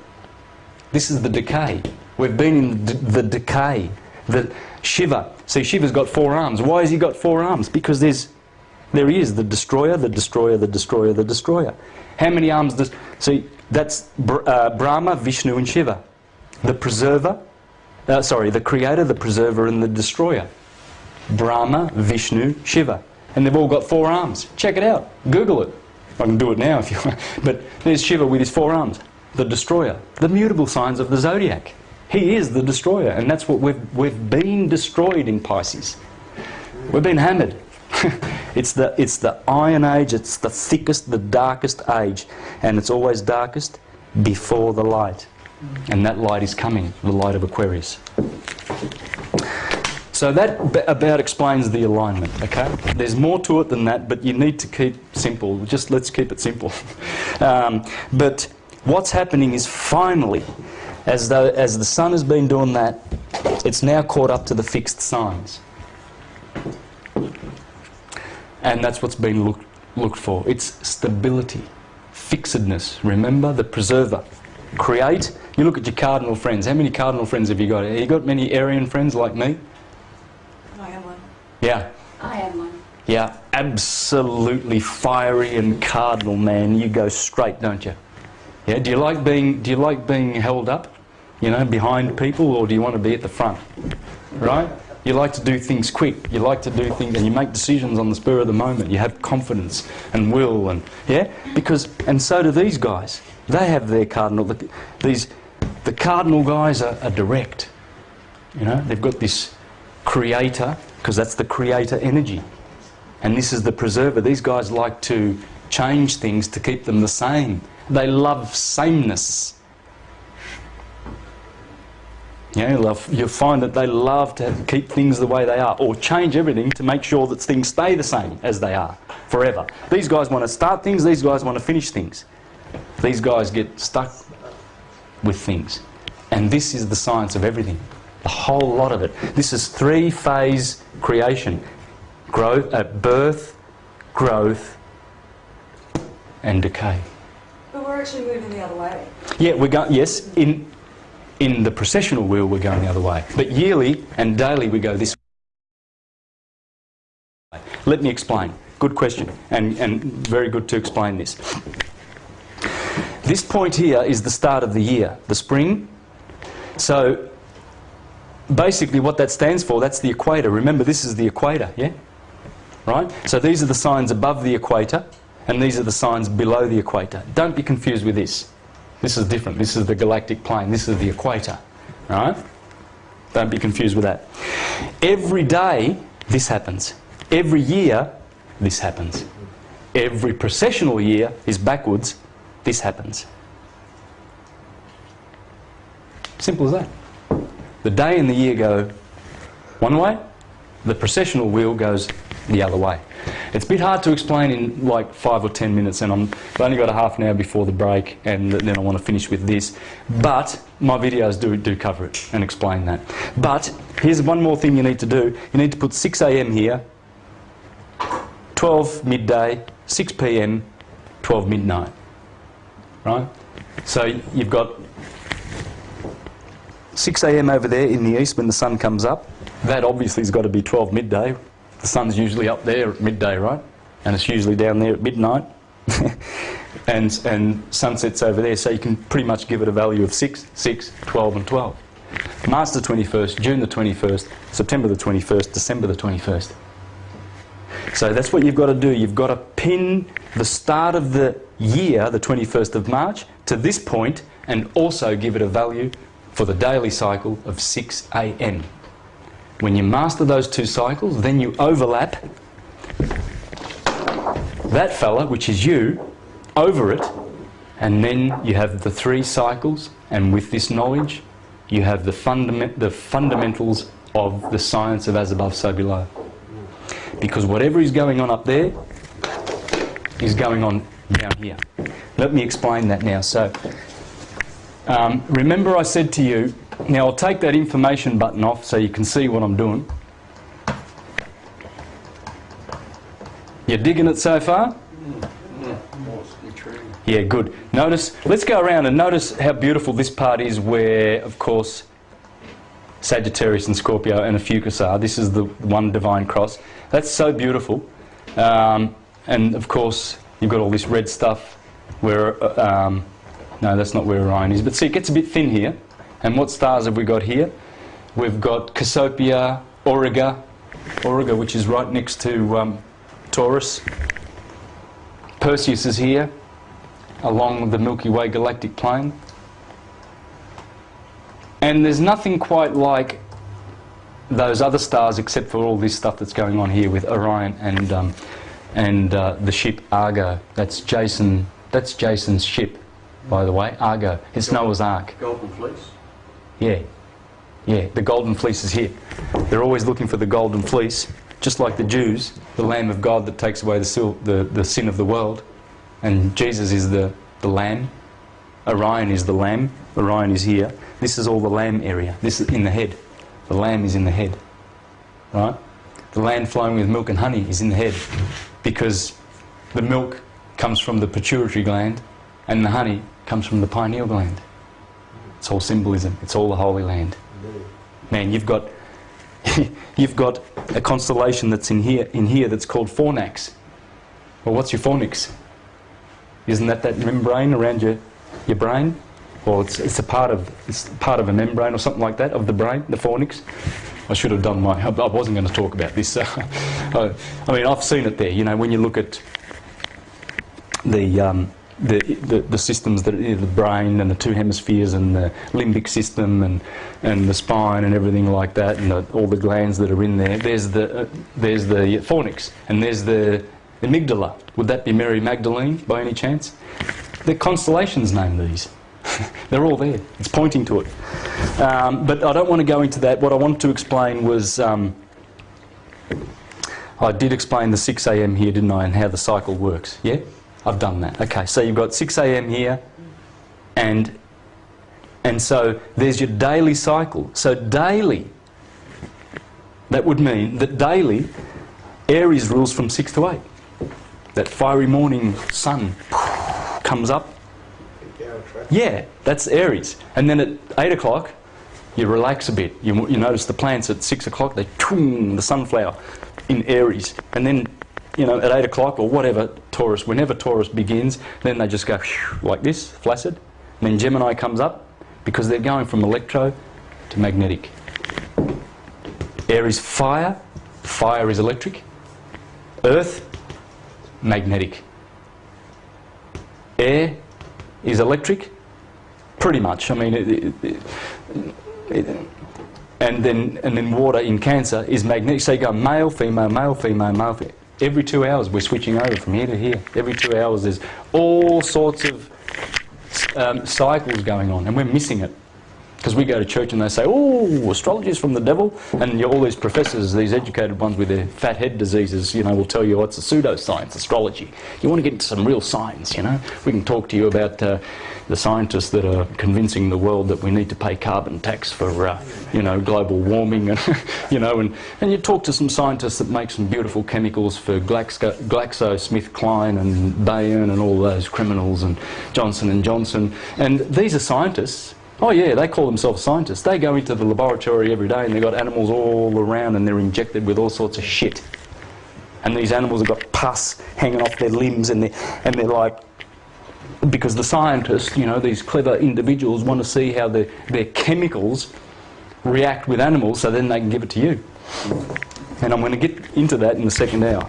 This is the decay. We've been in the decay. The Shiva. See, Shiva's got 4 arms. Why has he got 4 arms? Because there he is, the destroyer, the destroyer, the destroyer, the destroyer. How many arms does... See, that's Brahma, Vishnu and Shiva. The preserver, the creator, the preserver and the destroyer. Brahma, Vishnu, Shiva. And they've all got 4 arms. Check it out. Google it. I can do it now if you want. But there's Shiva with his 4 arms. The destroyer. The mutable signs of the zodiac. He is the destroyer, and that's what we've been destroyed in Pisces. We've been hammered. It's the Iron Age. It's the thickest, the darkest age, and it's always darkest before the light. And that light is coming, the light of Aquarius. So that about explains the alignment, okay? There's more to it than that, but you need to keep simple. Just let's keep it simple. But what's happening is finally, as the sun has been doing that, it's now caught up to the fixed signs. And that's what's been looked for. It's stability, fixedness. Remember, the preserver. Create. You look at your cardinal friends. How many cardinal friends have you got? Have you got many Aryan friends like me? I am one. Yeah. I am one. Yeah, absolutely fiery and cardinal, man. You go straight, don't you? Yeah. Do you like being held up, you know, behind people, or do you want to be at the front? Right? You like to do things quick. You like to do things, and you make decisions on the spur of the moment. You have confidence and will, and yeah, and so do these guys. They have their cardinal. The cardinal guys are direct. You know, they've got this creator, because that's the creator energy. And this is the preserver. These guys like to change things to keep them the same. They love sameness. Yeah, you'll find that they love to keep things the way they are, or change everything to make sure that things stay the same as they are forever. These guys want to start things, these guys want to finish things. These guys get stuck with things. And this is the science of everything. A whole lot of it. This is three-phase creation. Growth, birth, growth, and decay. But we're actually moving the other way. Yeah, we're going. Yes, in the processional wheel we're going the other way, but yearly and daily we go this way. Let me explain. Good question, and very good to explain this. This point here is the start of the year, the spring. So basically what that stands for, that's the equator. Remember, this is the equator, yeah? Right? So these are the signs above the equator, and these are the signs below the equator. Don't be confused with this. This is different. This is the galactic plane. This is the equator. Right? Don't be confused with that. Every day, this happens. Every year, this happens. Every processional year is backwards. This happens. Simple as that. The day and the year go one way. The processional wheel goes the other way. It's a bit hard to explain in like 5 or 10 minutes, and I've only got a half an hour before the break, and then I want to finish with this. But my videos do cover it and explain that. But here's one more thing you need to do. You need to put 6 a.m. here, 12 midday, 6 p.m, 12 midnight. Right? So you've got 6 a.m. over there in the east when the sun comes up. That obviously has got to be 12 midday. The sun's usually up there at midday, right? And it's usually down there at midnight. and sunset's over there, so you can pretty much give it a value of 6, 6, 12 and 12. March the 21st, June the 21st, September the 21st, December the 21st. So that's what you've got to do. You've got to pin the start of the year, the 21st of March, to this point, and also give it a value for the daily cycle of 6 a.m. When you master those two cycles, then you overlap that fella, which is you, over it, and then you have the 3 cycles, and with this knowledge you have the fundamentals of the science of as above so below. Because whatever is going on up there is going on down here. Let me explain that now. So remember I said to you, now I'll take that information button off so you can see what I'm doing. You digging it so far? Yeah, good. Notice, let's go around and notice how beautiful this part is where, of course, Sagittarius and Scorpio and Ophiuchus are. This is the one divine cross. That's so beautiful. And of course, you've got all this red stuff where, no, that's not where Orion is. But see, it gets a bit thin here. And what stars have we got here? We've got Cassiopeia, Auriga, which is right next to Taurus. Perseus is here, along the Milky Way galactic plane. And there's nothing quite like those other stars except for all this stuff that's going on here with Orion and the ship Argo. That's Jason's ship, by the way, Argo. It's Noah's Ark. Golden Fleece? Yeah, the golden fleece is here. They're always looking for the golden fleece, just like the Jews, the Lamb of God that takes away the sin of the world. And Jesus is the Lamb. Orion is the Lamb. Orion is here. This is all the Lamb area. This is in the head. The Lamb is in the head. Right? The land flowing with milk and honey is in the head, because the milk comes from the pituitary gland and the honey comes from the pineal gland. It's all symbolism. It's all the Holy Land. Man, you've got a constellation that's in here that's called Fornax. Well, what's your fornix? Isn't that membrane around your brain? Or it's part of a membrane or something like that of the brain, the fornix. I should have done I wasn't going to talk about this. I mean, I've seen it there. You know, when you look at the the systems that the brain and the two hemispheres and the limbic system and the spine and everything like that, and all the glands that are in there. There's the fornix, and there's the amygdala. Would that be Mary Magdalene by any chance? The constellations name these. They're all there. It's pointing to it. But I don't want to go into that. What I wanted to explain was, I did explain the 6 a.m. here, didn't I, and how the cycle works. Yeah? I've done that. Okay, so you've got 6 a.m. here, and so there's your daily cycle. So daily, that would mean that daily, Aries rules from 6 to 8. That fiery morning sun comes up. Yeah, that's Aries. And then at 8 o'clock, you relax a bit. You notice the plants at 6 o'clock, they the sunflower in Aries. And then, at 8 o'clock or whatever, Taurus, whenever Taurus begins, then they just go like this, flaccid. And then Gemini comes up because they're going from electro to magnetic. Aries, fire. Fire is electric. Earth, magnetic. Air is electric, pretty much. I mean, and then water in Cancer is magnetic. So you go male, female, male, female, male, female. Every 2 hours we're switching over from here to here. Every 2 hours there's all sorts of cycles going on, and we're missing it. Because we go to church and they say, oh, astrology is from the devil, and all these professors, these educated ones with their fat head diseases, will tell you, it's a pseudoscience, astrology. You want to get into some real science, We can talk to you about the scientists that are convincing the world that we need to pay carbon tax for, global warming, and, and you talk to some scientists that make some beautiful chemicals for GlaxoSmithKline and Bayer and all those criminals and Johnson & Johnson. And these are scientists. Oh yeah, they call themselves scientists. They go into the laboratory every day and they've got animals all around and they're injected with all sorts of shit. And these animals have got pus hanging off their limbs and they're like, because the scientists, these clever individuals want to see how their chemicals react with animals so then they can give it to you. And I'm going to get into that in the second hour.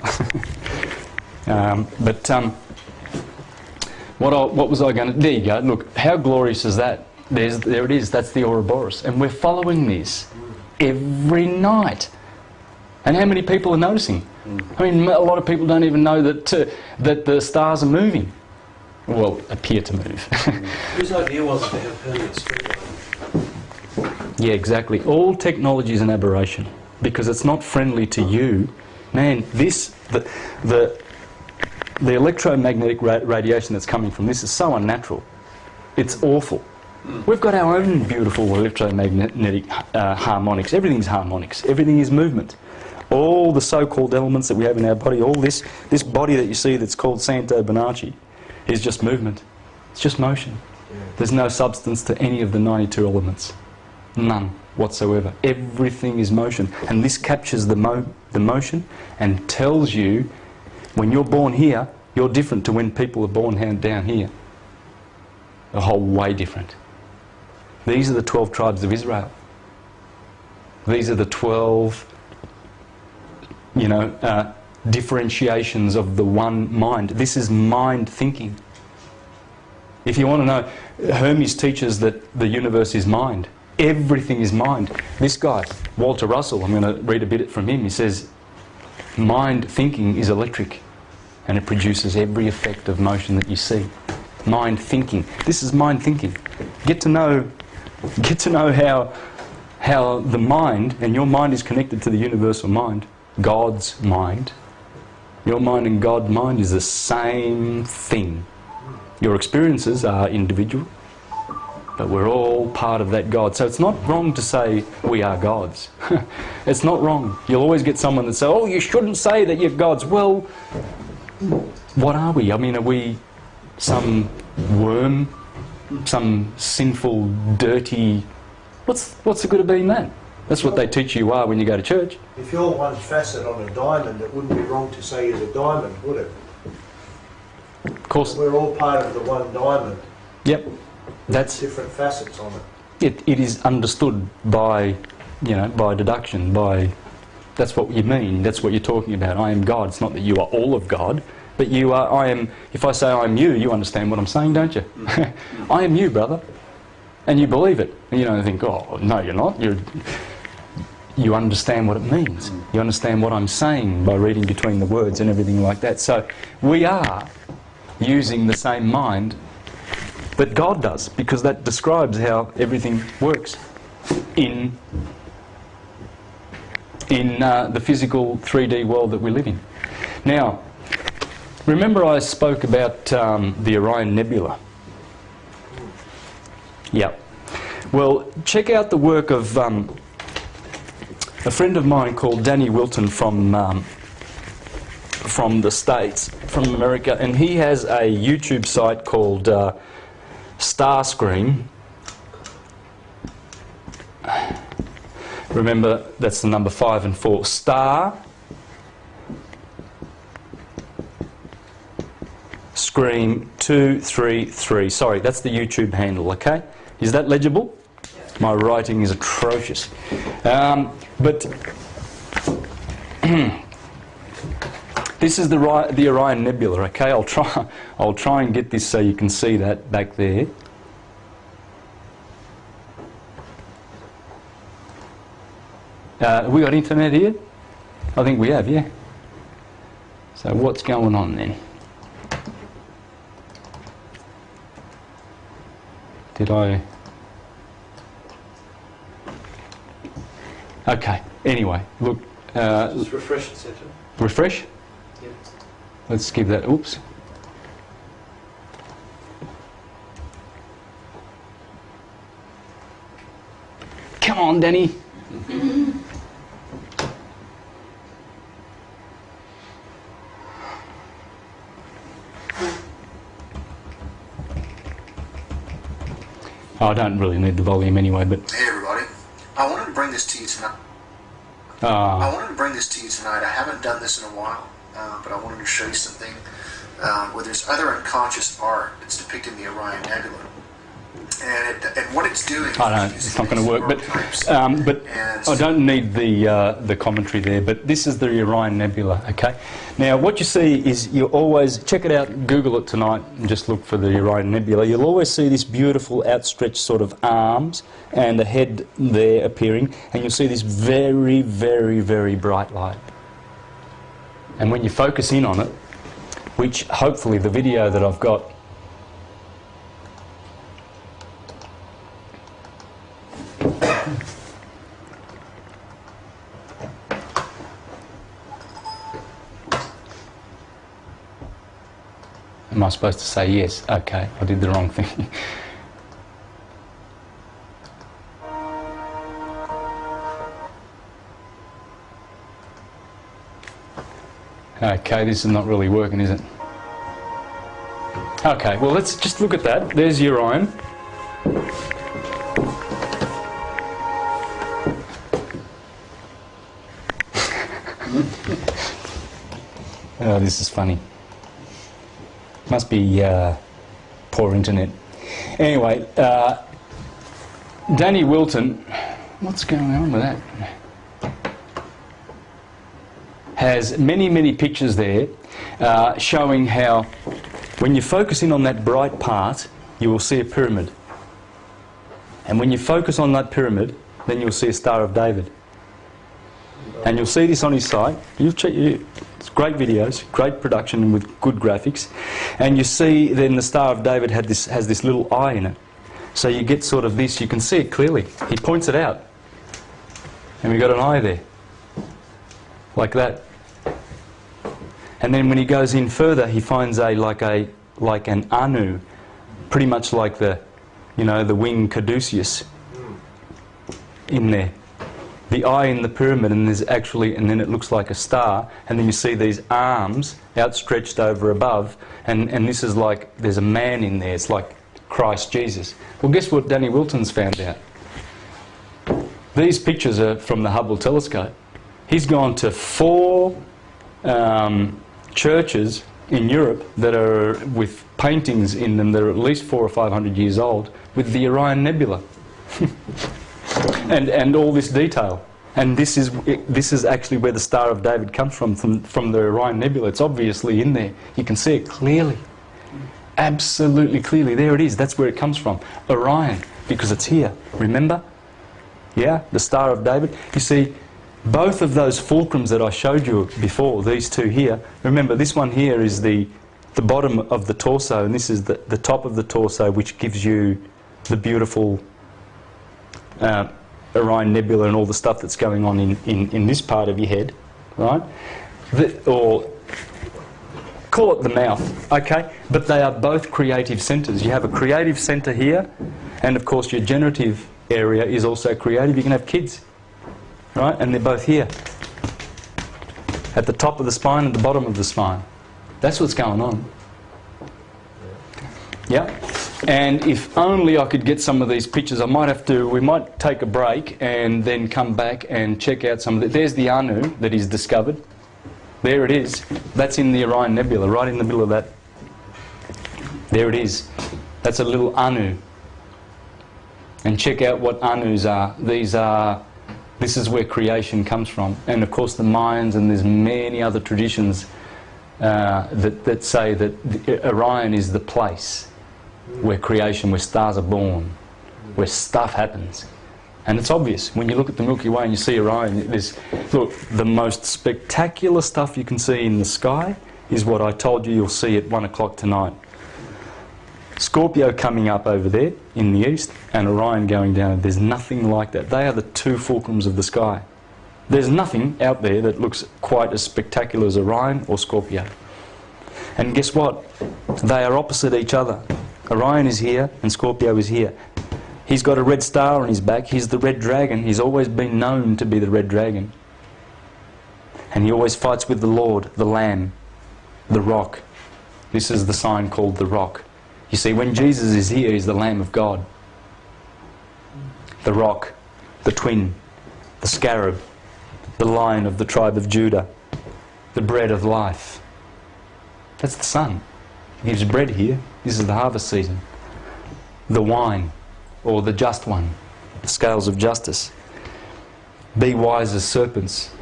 What was I going to... There you go. Look, how glorious is that? There it is, that's the Ouroboros. And we're following this every night. And how many people are noticing? I mean, a lot of people don't even know that the stars are moving. Well, appear to move. Whose idea was it to have permanent street lighting? Yeah, exactly. All technology is an aberration because it's not friendly to you. Man, the electromagnetic radiation that's coming from this is so unnatural. It's awful. We've got our own beautiful electromagnetic harmonics. Everything's harmonics. Everything is movement. All the so-called elements that we have in our body, all this body that you see that's called Santo Bonacci is just movement. It's just motion. Yeah. There's no substance to any of the 92 elements. None whatsoever. Everything is motion. And this captures the motion and tells you when you're born here, you're different to when people are born down here. A whole way different. These are the 12 tribes of Israel. These are the 12, differentiations of the one mind. This is mind thinking. If you want to know, Hermes teaches that the universe is mind. Everything is mind. This guy, Walter Russell, I'm going to read a bit from him. He says, mind thinking is electric and it produces every effect of motion that you see. Mind thinking. This is mind thinking. Get to know how the mind, and your mind is connected to the universal mind, God's mind. Your mind and God's mind is the same thing. Your experiences are individual, but we're all part of that God. So it's not wrong to say we are gods. It's not wrong. You'll always get someone that says, oh, you shouldn't say that you're gods. Well, what are we? I mean, are we some worm, some sinful, dirty... What's the good of being that? That's what they teach you are when you go to church. If you're one facet on a diamond, it wouldn't be wrong to say you're a diamond, would it? Of course. We're all part of the one diamond. Yep. That's different facets on it. It is understood by, by deduction, by... That's what you mean, that's what you're talking about. I am God. It's not that you are all of God. But you are, I am, if I say I'm you, you understand what I'm saying, don't you? I am you, brother. And you believe it. And you don't think, oh, no, you're not. You understand what it means. You understand what I'm saying by reading between the words and everything like that. So we are using the same mind that God does, because that describes how everything works in the physical 3D world that we live in. Now, remember I spoke about the Orion Nebula? Yep. Well, check out the work of a friend of mine called Danny Wilton from the States, from America, and he has a YouTube site called Starscream. Remember, that's the number 5 and 4. Star Scream 233. Sorry, that's the YouTube handle, okay? Is that legible? Yeah. My writing is atrocious. But this is the Orion Nebula, okay? I'll try and get this so you can see that back there. We got internet here? I think we have, yeah. So what's going on then? Did I... Okay, anyway, look... Just refresh the center. Refresh? Yeah. Let's give that... Oops. Come on, Danny. I don't really need the volume anyway, but... Hey everybody, I wanted to bring this to you tonight. I haven't done this in a while, but I wanted to show you something where there's other unconscious art that's depicting the Orion Nebula. And what it's doing... It's not going to work, but I don't need the commentary there, but this is the Orion Nebula, okay? Now, what you see is you always... Check it out, Google it tonight, and just look for the Orion Nebula. You'll always see this beautiful outstretched sort of arms and a head there appearing, and you'll see this very, very, very bright light. And when you focus in on it, which hopefully the video that I've got... Am I supposed to say yes? Okay, I did the wrong thing. Okay, this is not really working, is it? Okay, well let's just look at that. There's Orion. Oh, this is funny. Must be poor internet. Anyway, Danny Wilton, what's going on with that? Has many, many pictures there showing how when you focus in on that bright part, you will see a pyramid. And when you focus on that pyramid, then you'll see a Star of David. And you'll see this on his site. It's great videos, great production with good graphics. And you see then the Star of David has this little eye in it. So you get sort of this, you can see it clearly. He points it out. And we've got an eye there. Like that. And then when he goes in further, he finds like an Anu, pretty much like the winged caduceus in there. The eye in the pyramid, and then it looks like a star, and then you see these arms outstretched over above, and this is like there's a man in there. It's like Christ Jesus. Well, guess what Danny Wilton's found out? These pictures are from the Hubble telescope. He's gone to 4 churches in Europe that are with paintings in them that are at least 400 or 500 years old with the Orion Nebula. and all this detail. And this is actually where the Star of David comes from the Orion Nebula. It's obviously in there. You can see it clearly. Absolutely clearly. There it is. That's where it comes from. Orion, because it's here. Remember? Yeah, the Star of David. You see, both of those fulcrums that I showed you before, these two here, remember this one here is the bottom of the torso, and this is the top of the torso, which gives you the beautiful Orion Nebula and all the stuff that's going on in this part of your head, right? Or call it the mouth, okay? But they are both creative centres. You have a creative centre here, and of course your generative area is also creative. You can have kids, right? And they're both here, at the top of the spine and the bottom of the spine. That's what's going on. Yeah? And if only I could get some of these pictures, we might take a break and then come back and check out some of it. There's the Anu that he's discovered. There it is. That's in the Orion Nebula, right in the middle of that. There it is. That's a little Anu. And check out what Anus are. This is where creation comes from. And of course the Mayans, and there's many other traditions that say that Orion is the place where creation, where stars are born, where stuff happens. And it's obvious. When you look at the Milky Way and you see Orion, look, the most spectacular stuff you can see in the sky is what I told you you'll see at 1 o'clock tonight. Scorpio coming up over there in the east, and Orion going down. There's nothing like that. They are the two fulcrums of the sky. There's nothing out there that looks quite as spectacular as Orion or Scorpio. And guess what? They are opposite each other. Orion is here and Scorpio is here. He's got a red star on his back. He's the red dragon. He's always been known to be the red dragon. And he always fights with the Lord, the Lamb, the rock. This is the sign called the rock. You see, when Jesus is here, he's the Lamb of God. The rock, the twin, the scarab, the lion of the tribe of Judah, the bread of life. That's the sun. He gives bread here. This is the harvest season. The wine, or the just one, the scales of justice. Be wise as serpents,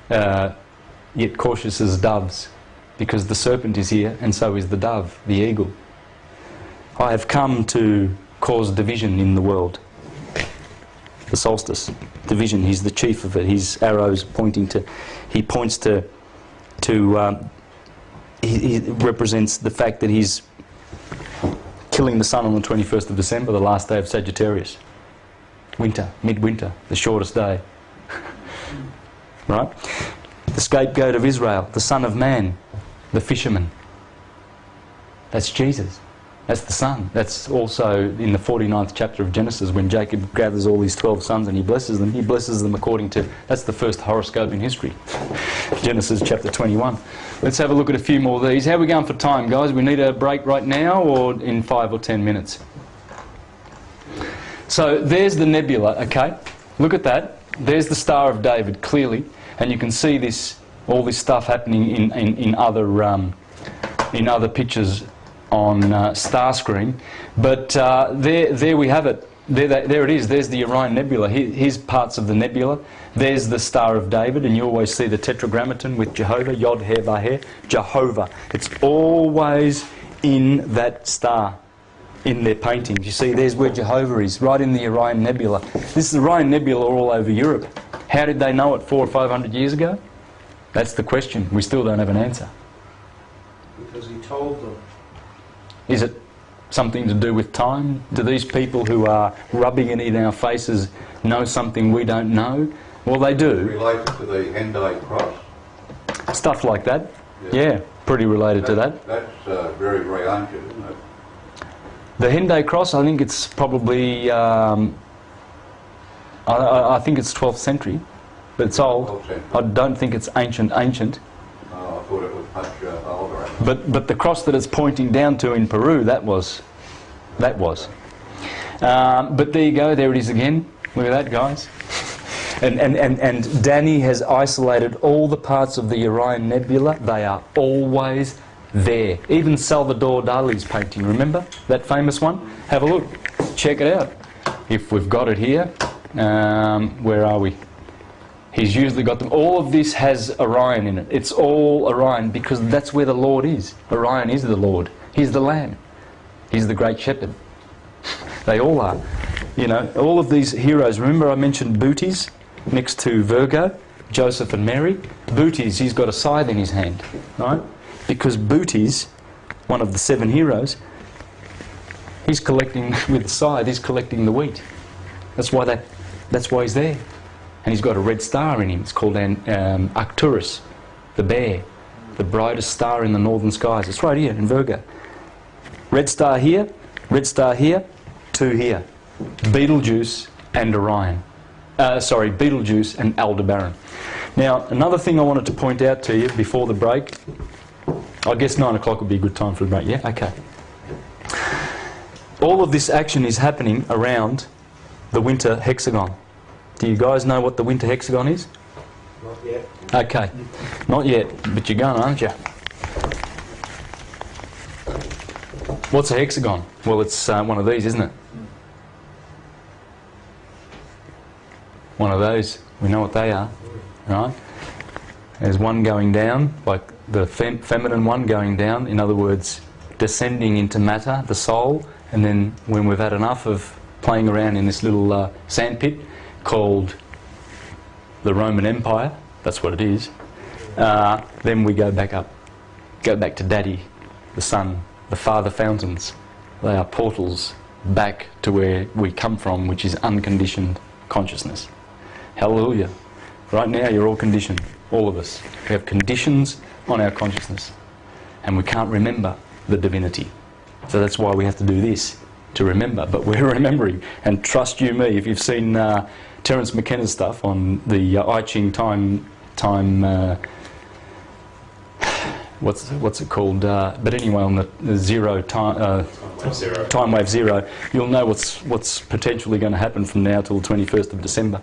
yet cautious as doves, because the serpent is here and so is the dove, the eagle. I have come to cause division in the world. The solstice, division, he's the chief of it. His arrows pointing to, he points to he represents the fact that he's killing the sun on the 21st of December, the last day of Sagittarius. Winter, midwinter, the shortest day. Right? The scapegoat of Israel, the Son of Man, the fisherman. That's Jesus. That's the Son. That's also in the 49th chapter of Genesis, when Jacob gathers all his 12 sons and he blesses them. He blesses them according to, that's the first horoscope in history. Genesis chapter 21. Let's have a look at a few more of these. How are we going for time, guys? We need a break right now or in 5 or 10 minutes? So there's the nebula, okay? Look at that. There's the Star of David, clearly. And you can see this, all this stuff happening in other pictures on Starscreen. But there we have it. There it is. There's the Orion Nebula. Here's parts of the nebula. There's the Star of David, and you always see the Tetragrammaton with Jehovah, Yod, He, Vah, Jehovah. It's always in that star, in their paintings. You see, there's where Jehovah is, right in the Orion Nebula. This is the Orion Nebula all over Europe. How did they know it 400 or 500 years ago? That's the question. We still don't have an answer. Because he told them. Is it something to do with time? Do these people who are rubbing it in our faces know something we don't know? Well, they do. Related to the Henday cross? Stuff like that. Yeah, pretty related to that. That's very, very ancient, isn't it? The Henday cross, I think it's probably, I think it's 12th century, but it's old. I don't think it's ancient. I thought it was much older. But the cross that it's pointing down to in Peru, that was. But there you go, there it is again. Look at that, guys. And Danny has isolated all the parts of the Orion Nebula. They are always there. Even Salvador Dali's painting, remember? That famous one? Have a look. Check it out. If we've got it here, Where are we? He's usually got them. All of this has Orion in it. It's all Orion because that's where the Lord is. Orion is the Lord. He's the Lamb. He's the great shepherd. They all are. You know, all of these heroes. Remember I mentioned Bootes next to Virgo, Joseph and Mary? Bootes, he's got a scythe in his hand, right? Because Bootes, one of the 7 heroes, he's collecting with the scythe, he's collecting the wheat. That's why he's there. And he's got a red star in him. It's called Arcturus, the bear, the brightest star in the northern skies. It's right here in Virgo. Red star here, 2 here. Betelgeuse and Orion. Betelgeuse and Aldebaran. Now, another thing I wanted to point out to you before the break, I guess 9 o'clock would be a good time for the break, yeah? Okay. All of this action is happening around the winter hexagon. Do you guys know what the winter hexagon is? Not yet. Okay, not yet, but you're going, aren't you? What's a hexagon? Well, it's one of these, isn't it? One of those. We know what they are, right? There's one going down, like the feminine one going down, in other words, descending into matter, the soul, and then when we've had enough of playing around in this little sandpit called the Roman Empire, that's what it is, then we go back up, go back to Daddy, the Sun, the Father fountains. They are portals back to where we come from, which is unconditioned consciousness. Hallelujah. Right now you're all conditioned, all of us. We have conditions on our consciousness and we can't remember the divinity. So that's why we have to do this, to remember. But we're remembering, and trust you me, if you've seen Terence McKenna's stuff on the I Ching time what's it called? But anyway, on the zero time time wave zero, you'll know what's potentially going to happen from now till the 21st of December.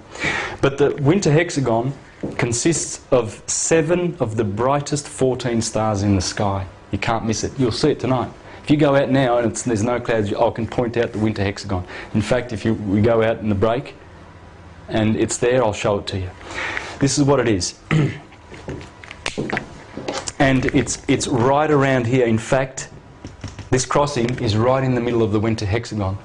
But the winter hexagon consists of 7 of the brightest 14 stars in the sky. You can't miss it. You'll see it tonight. If you go out now and there's no clouds, I can point out the winter hexagon. In fact, if we go out in the break and it's there, I'll show it to you. This is what it is. And it's right around here. In fact, this crossing is right in the middle of the winter hexagon.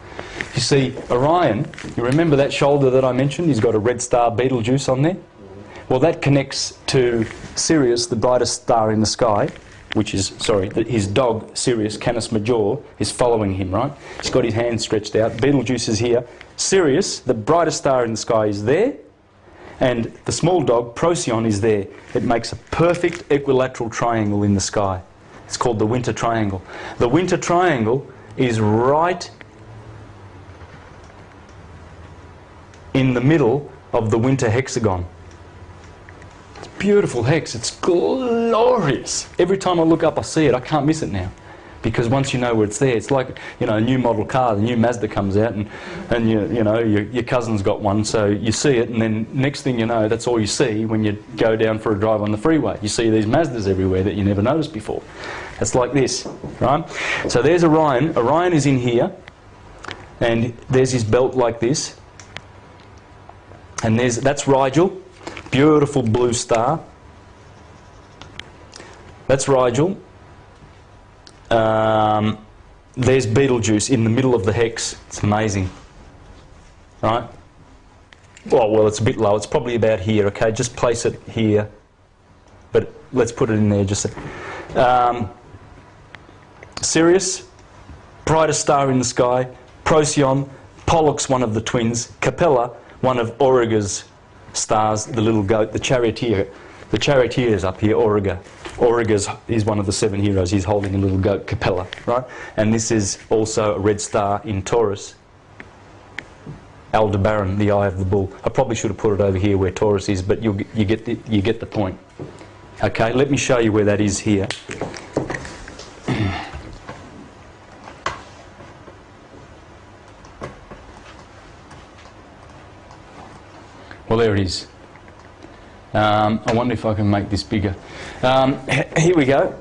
You see, Orion, you remember that shoulder that I mentioned? He's got a red star Betelgeuse on there. Well, that connects to Sirius, the brightest star in the sky, which is, his dog, Sirius, Canis Major, is following him, right? He's got his hand stretched out. Betelgeuse is here. Sirius, the brightest star in the sky, is there. And the small dog, Procyon, is there. It makes a perfect equilateral triangle in the sky. It's called the winter triangle. The winter triangle is right in the middle of the winter hexagon. It's a beautiful hex. It's glorious. Every time I look up, I see it. I can't miss it now. Because once you know where it's there, it's like, you know, a new model car, the new Mazda comes out and your cousin's got one, so you see it, and then next thing you know, that's all you see when you go down for a drive on the freeway. You see these Mazdas everywhere that you never noticed before. It's like this, right? So there's Orion. Orion is in here, and there's his belt like this. And that's Rigel, beautiful blue star. That's Rigel. There's Betelgeuse in the middle of the hex. It's amazing, right? Well, it's a bit low. It's probably about here. Okay, just place it here. But let's put it in there. Just Sirius, brightest star in the sky. Procyon, Pollux, one of the twins. Capella, one of Auriga's stars. The little goat, the charioteer. The charioteer is up here, Auriga. Auriga is one of the 7 heroes. He's holding a little goat, Capella, right? And this is also a red star in Taurus. Aldebaran, the eye of the bull. I probably should have put it over here where Taurus is, but you get the point. Okay, let me show you where that is here. Well, there it is. I wonder if I can make this bigger. Here we go.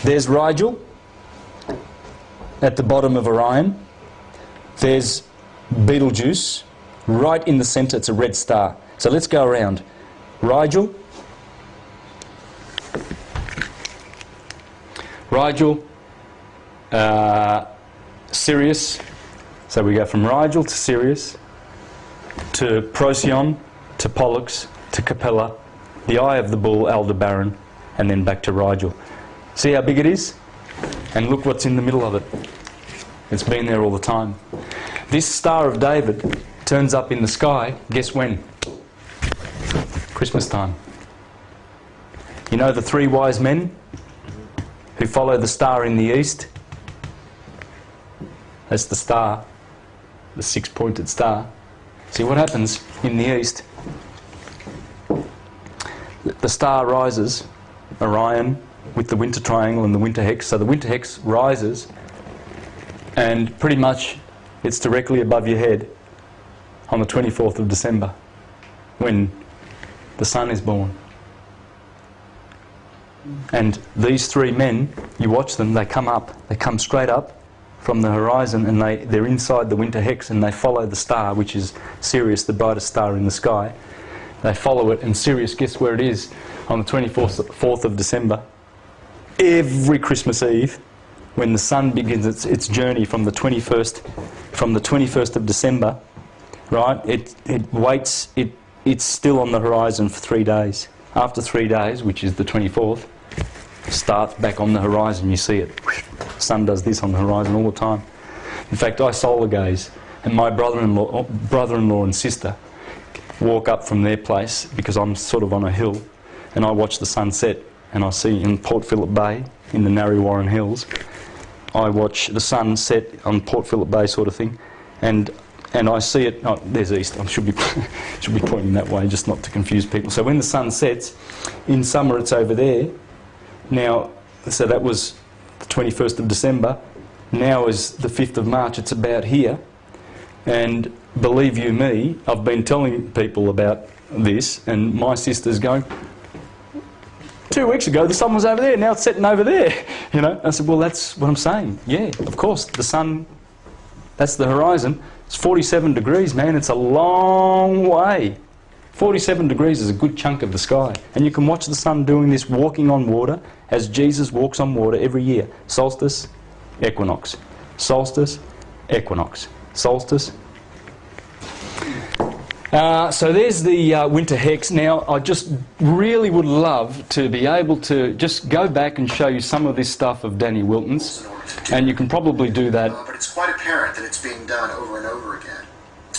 There's Rigel at the bottom of Orion. There's Betelgeuse Right in the centre, it's a red star. So let's go around. Rigel. Rigel. Sirius. So we go from Rigel to Sirius, to Procyon, to Pollux, to Capella, the Eye of the Bull, Aldebaran, and then back to Rigel. See how big it is? And look what's in the middle of it. It's been there all the time. This Star of David turns up in the sky, guess when? Christmas time. You know the three wise men who follow the star in the east? That's the star, the six-pointed star. See what happens in the east? The star rises, Orion, with the winter triangle and the winter hex. So the winter hex rises, and pretty much it's directly above your head on the 24th of December when the sun is born. And these three men, you watch them, they come straight up from the horizon, and they're inside the winter hex, and they follow the star, which is Sirius, the brightest star in the sky. They follow it, and Sirius, guess where it is on the 24th of December? Every Christmas Eve, when the sun begins its journey from the 21st of December, right? It waits. It's still on the horizon for 3 days. After 3 days, which is the 24th, starts back on the horizon. You see it. The sun does this on the horizon all the time. In fact, I solar gaze, and my brother-in-law and sister walk up from their place, because I'm sort of on a hill, and I watch the sunset, and I see in Port Phillip Bay, in the Narre Warren Hills, I watch the sun set on Port Phillip Bay sort of thing, and I see it. Oh, there's east. I should be pointing that way, just not to confuse people. So when the sun sets, in summer it's over there. Now, so that was the 21st of December. Now is the 5th of March. It's about here. And believe you me, I've been telling people about this, and my sister's going, 2 weeks ago the sun was over there, now it's setting over there. You know, I said, well, that's what I'm saying. Yeah, of course, the sun, that's the horizon. It's 47 degrees, man. It's a long way. 47 degrees is a good chunk of the sky. And you can watch the sun doing this, walking on water, as Jesus walks on water every year. Solstice, equinox. Solstice, equinox. Solstice. So there's the winter hex. Now, I just really would love to be able to just go back and show you some of this stuff of Danny Wilton's. And you can probably do that. But it's quite apparent that it's being done over and over again.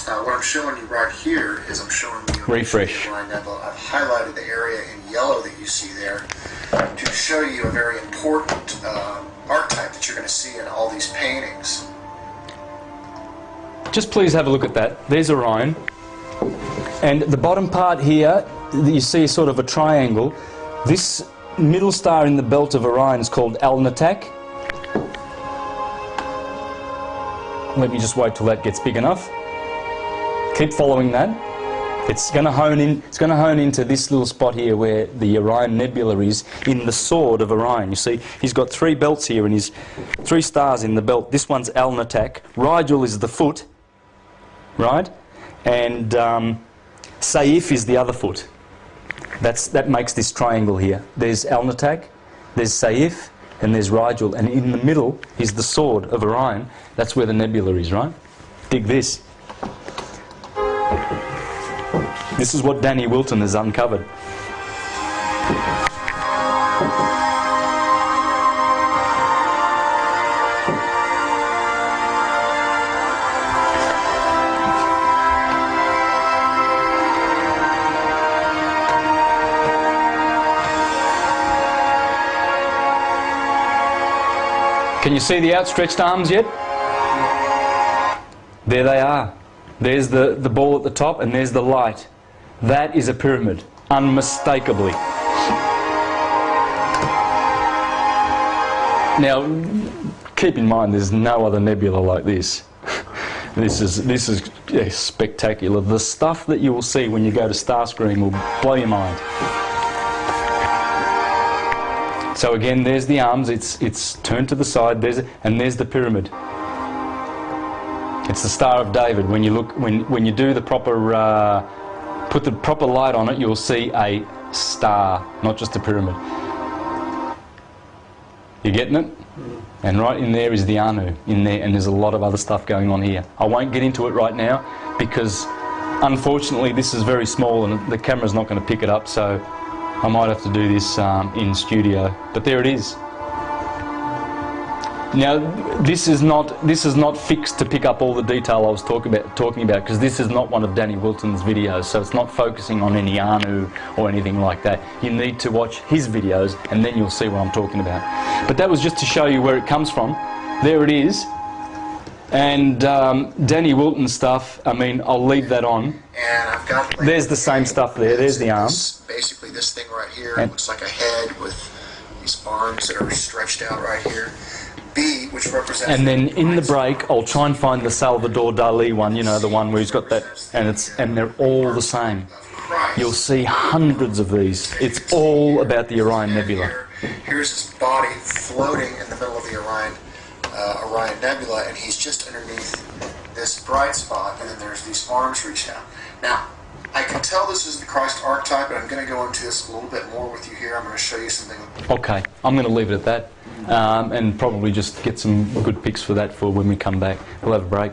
What I'm showing you right here is I'm showing you... Refresh. I've highlighted the area in yellow that you see there to show you a very important archetype that you're going to see in all these paintings. Just please have a look at that. There's Orion. And the bottom part here, you see sort of a triangle. This middle star in the belt of Orion is called Alnitak. Let me just wait till that gets big enough. Keep following that. It's going to hone in. It's going to hone into this little spot here where the Orion Nebula is, in the sword of Orion. You see, he's got 3 belts here, and he's 3 stars in the belt. This one's Alnitak. Rigel is the foot, right? And Saif is the other foot. That makes this triangle here. There's Alnitak, there's Saif, and there's Rigel, and in the middle is the sword of Orion. That's where the nebula is, right? Dig this. This is what Danny Wilton has uncovered. Can you see the outstretched arms yet? There they are. There's the ball at the top, and there's the light. That is a pyramid, unmistakably. Now, keep in mind, there's no other nebula like this. This is spectacular. The stuff that you will see when you go to Starscream will blow your mind. So again, there's the arms. It's turned to the side. And there's the pyramid. It's the Star of David. When you look, when you do the proper, put the proper light on it, you'll see a star, not just a pyramid. You getting it? And right in there is the Anu in there, and there's a lot of other stuff going on here. I won't get into it right now because unfortunately this is very small and the camera's not going to pick it up, so I might have to do this in studio. But there it is. Now this is not fixed to pick up all the detail I was talking about because this is not one of Danny Wilton's videos, so it's not focusing on any Anu or anything like that. You need to watch his videos and then you'll see what I'm talking about. But that was just to show you where it comes from. There it is. And Danny Wilton stuff, I mean, I'll leave that on. And I've got there's the same stuff there. There's the arm. Basically this thing right here, it looks like a head with these arms that are stretched out right here. B, which represents... And then in the break, I'll try and find the Salvador Dali one, you know, the one where he's got that, and they're all the same. You'll see hundreds of these. It's all about the Orion Nebula. Here's his body floating in the middle of the Orion Nebula, and he's just underneath this bright spot, and then there's these arms reached out. Now, I can tell this is the Christ archetype, but I'm going to go into this a little bit more with you here. I'm going to show you something. Okay, I'm going to leave it at that, and probably just get some good pics for that for when we come back. We'll have a break.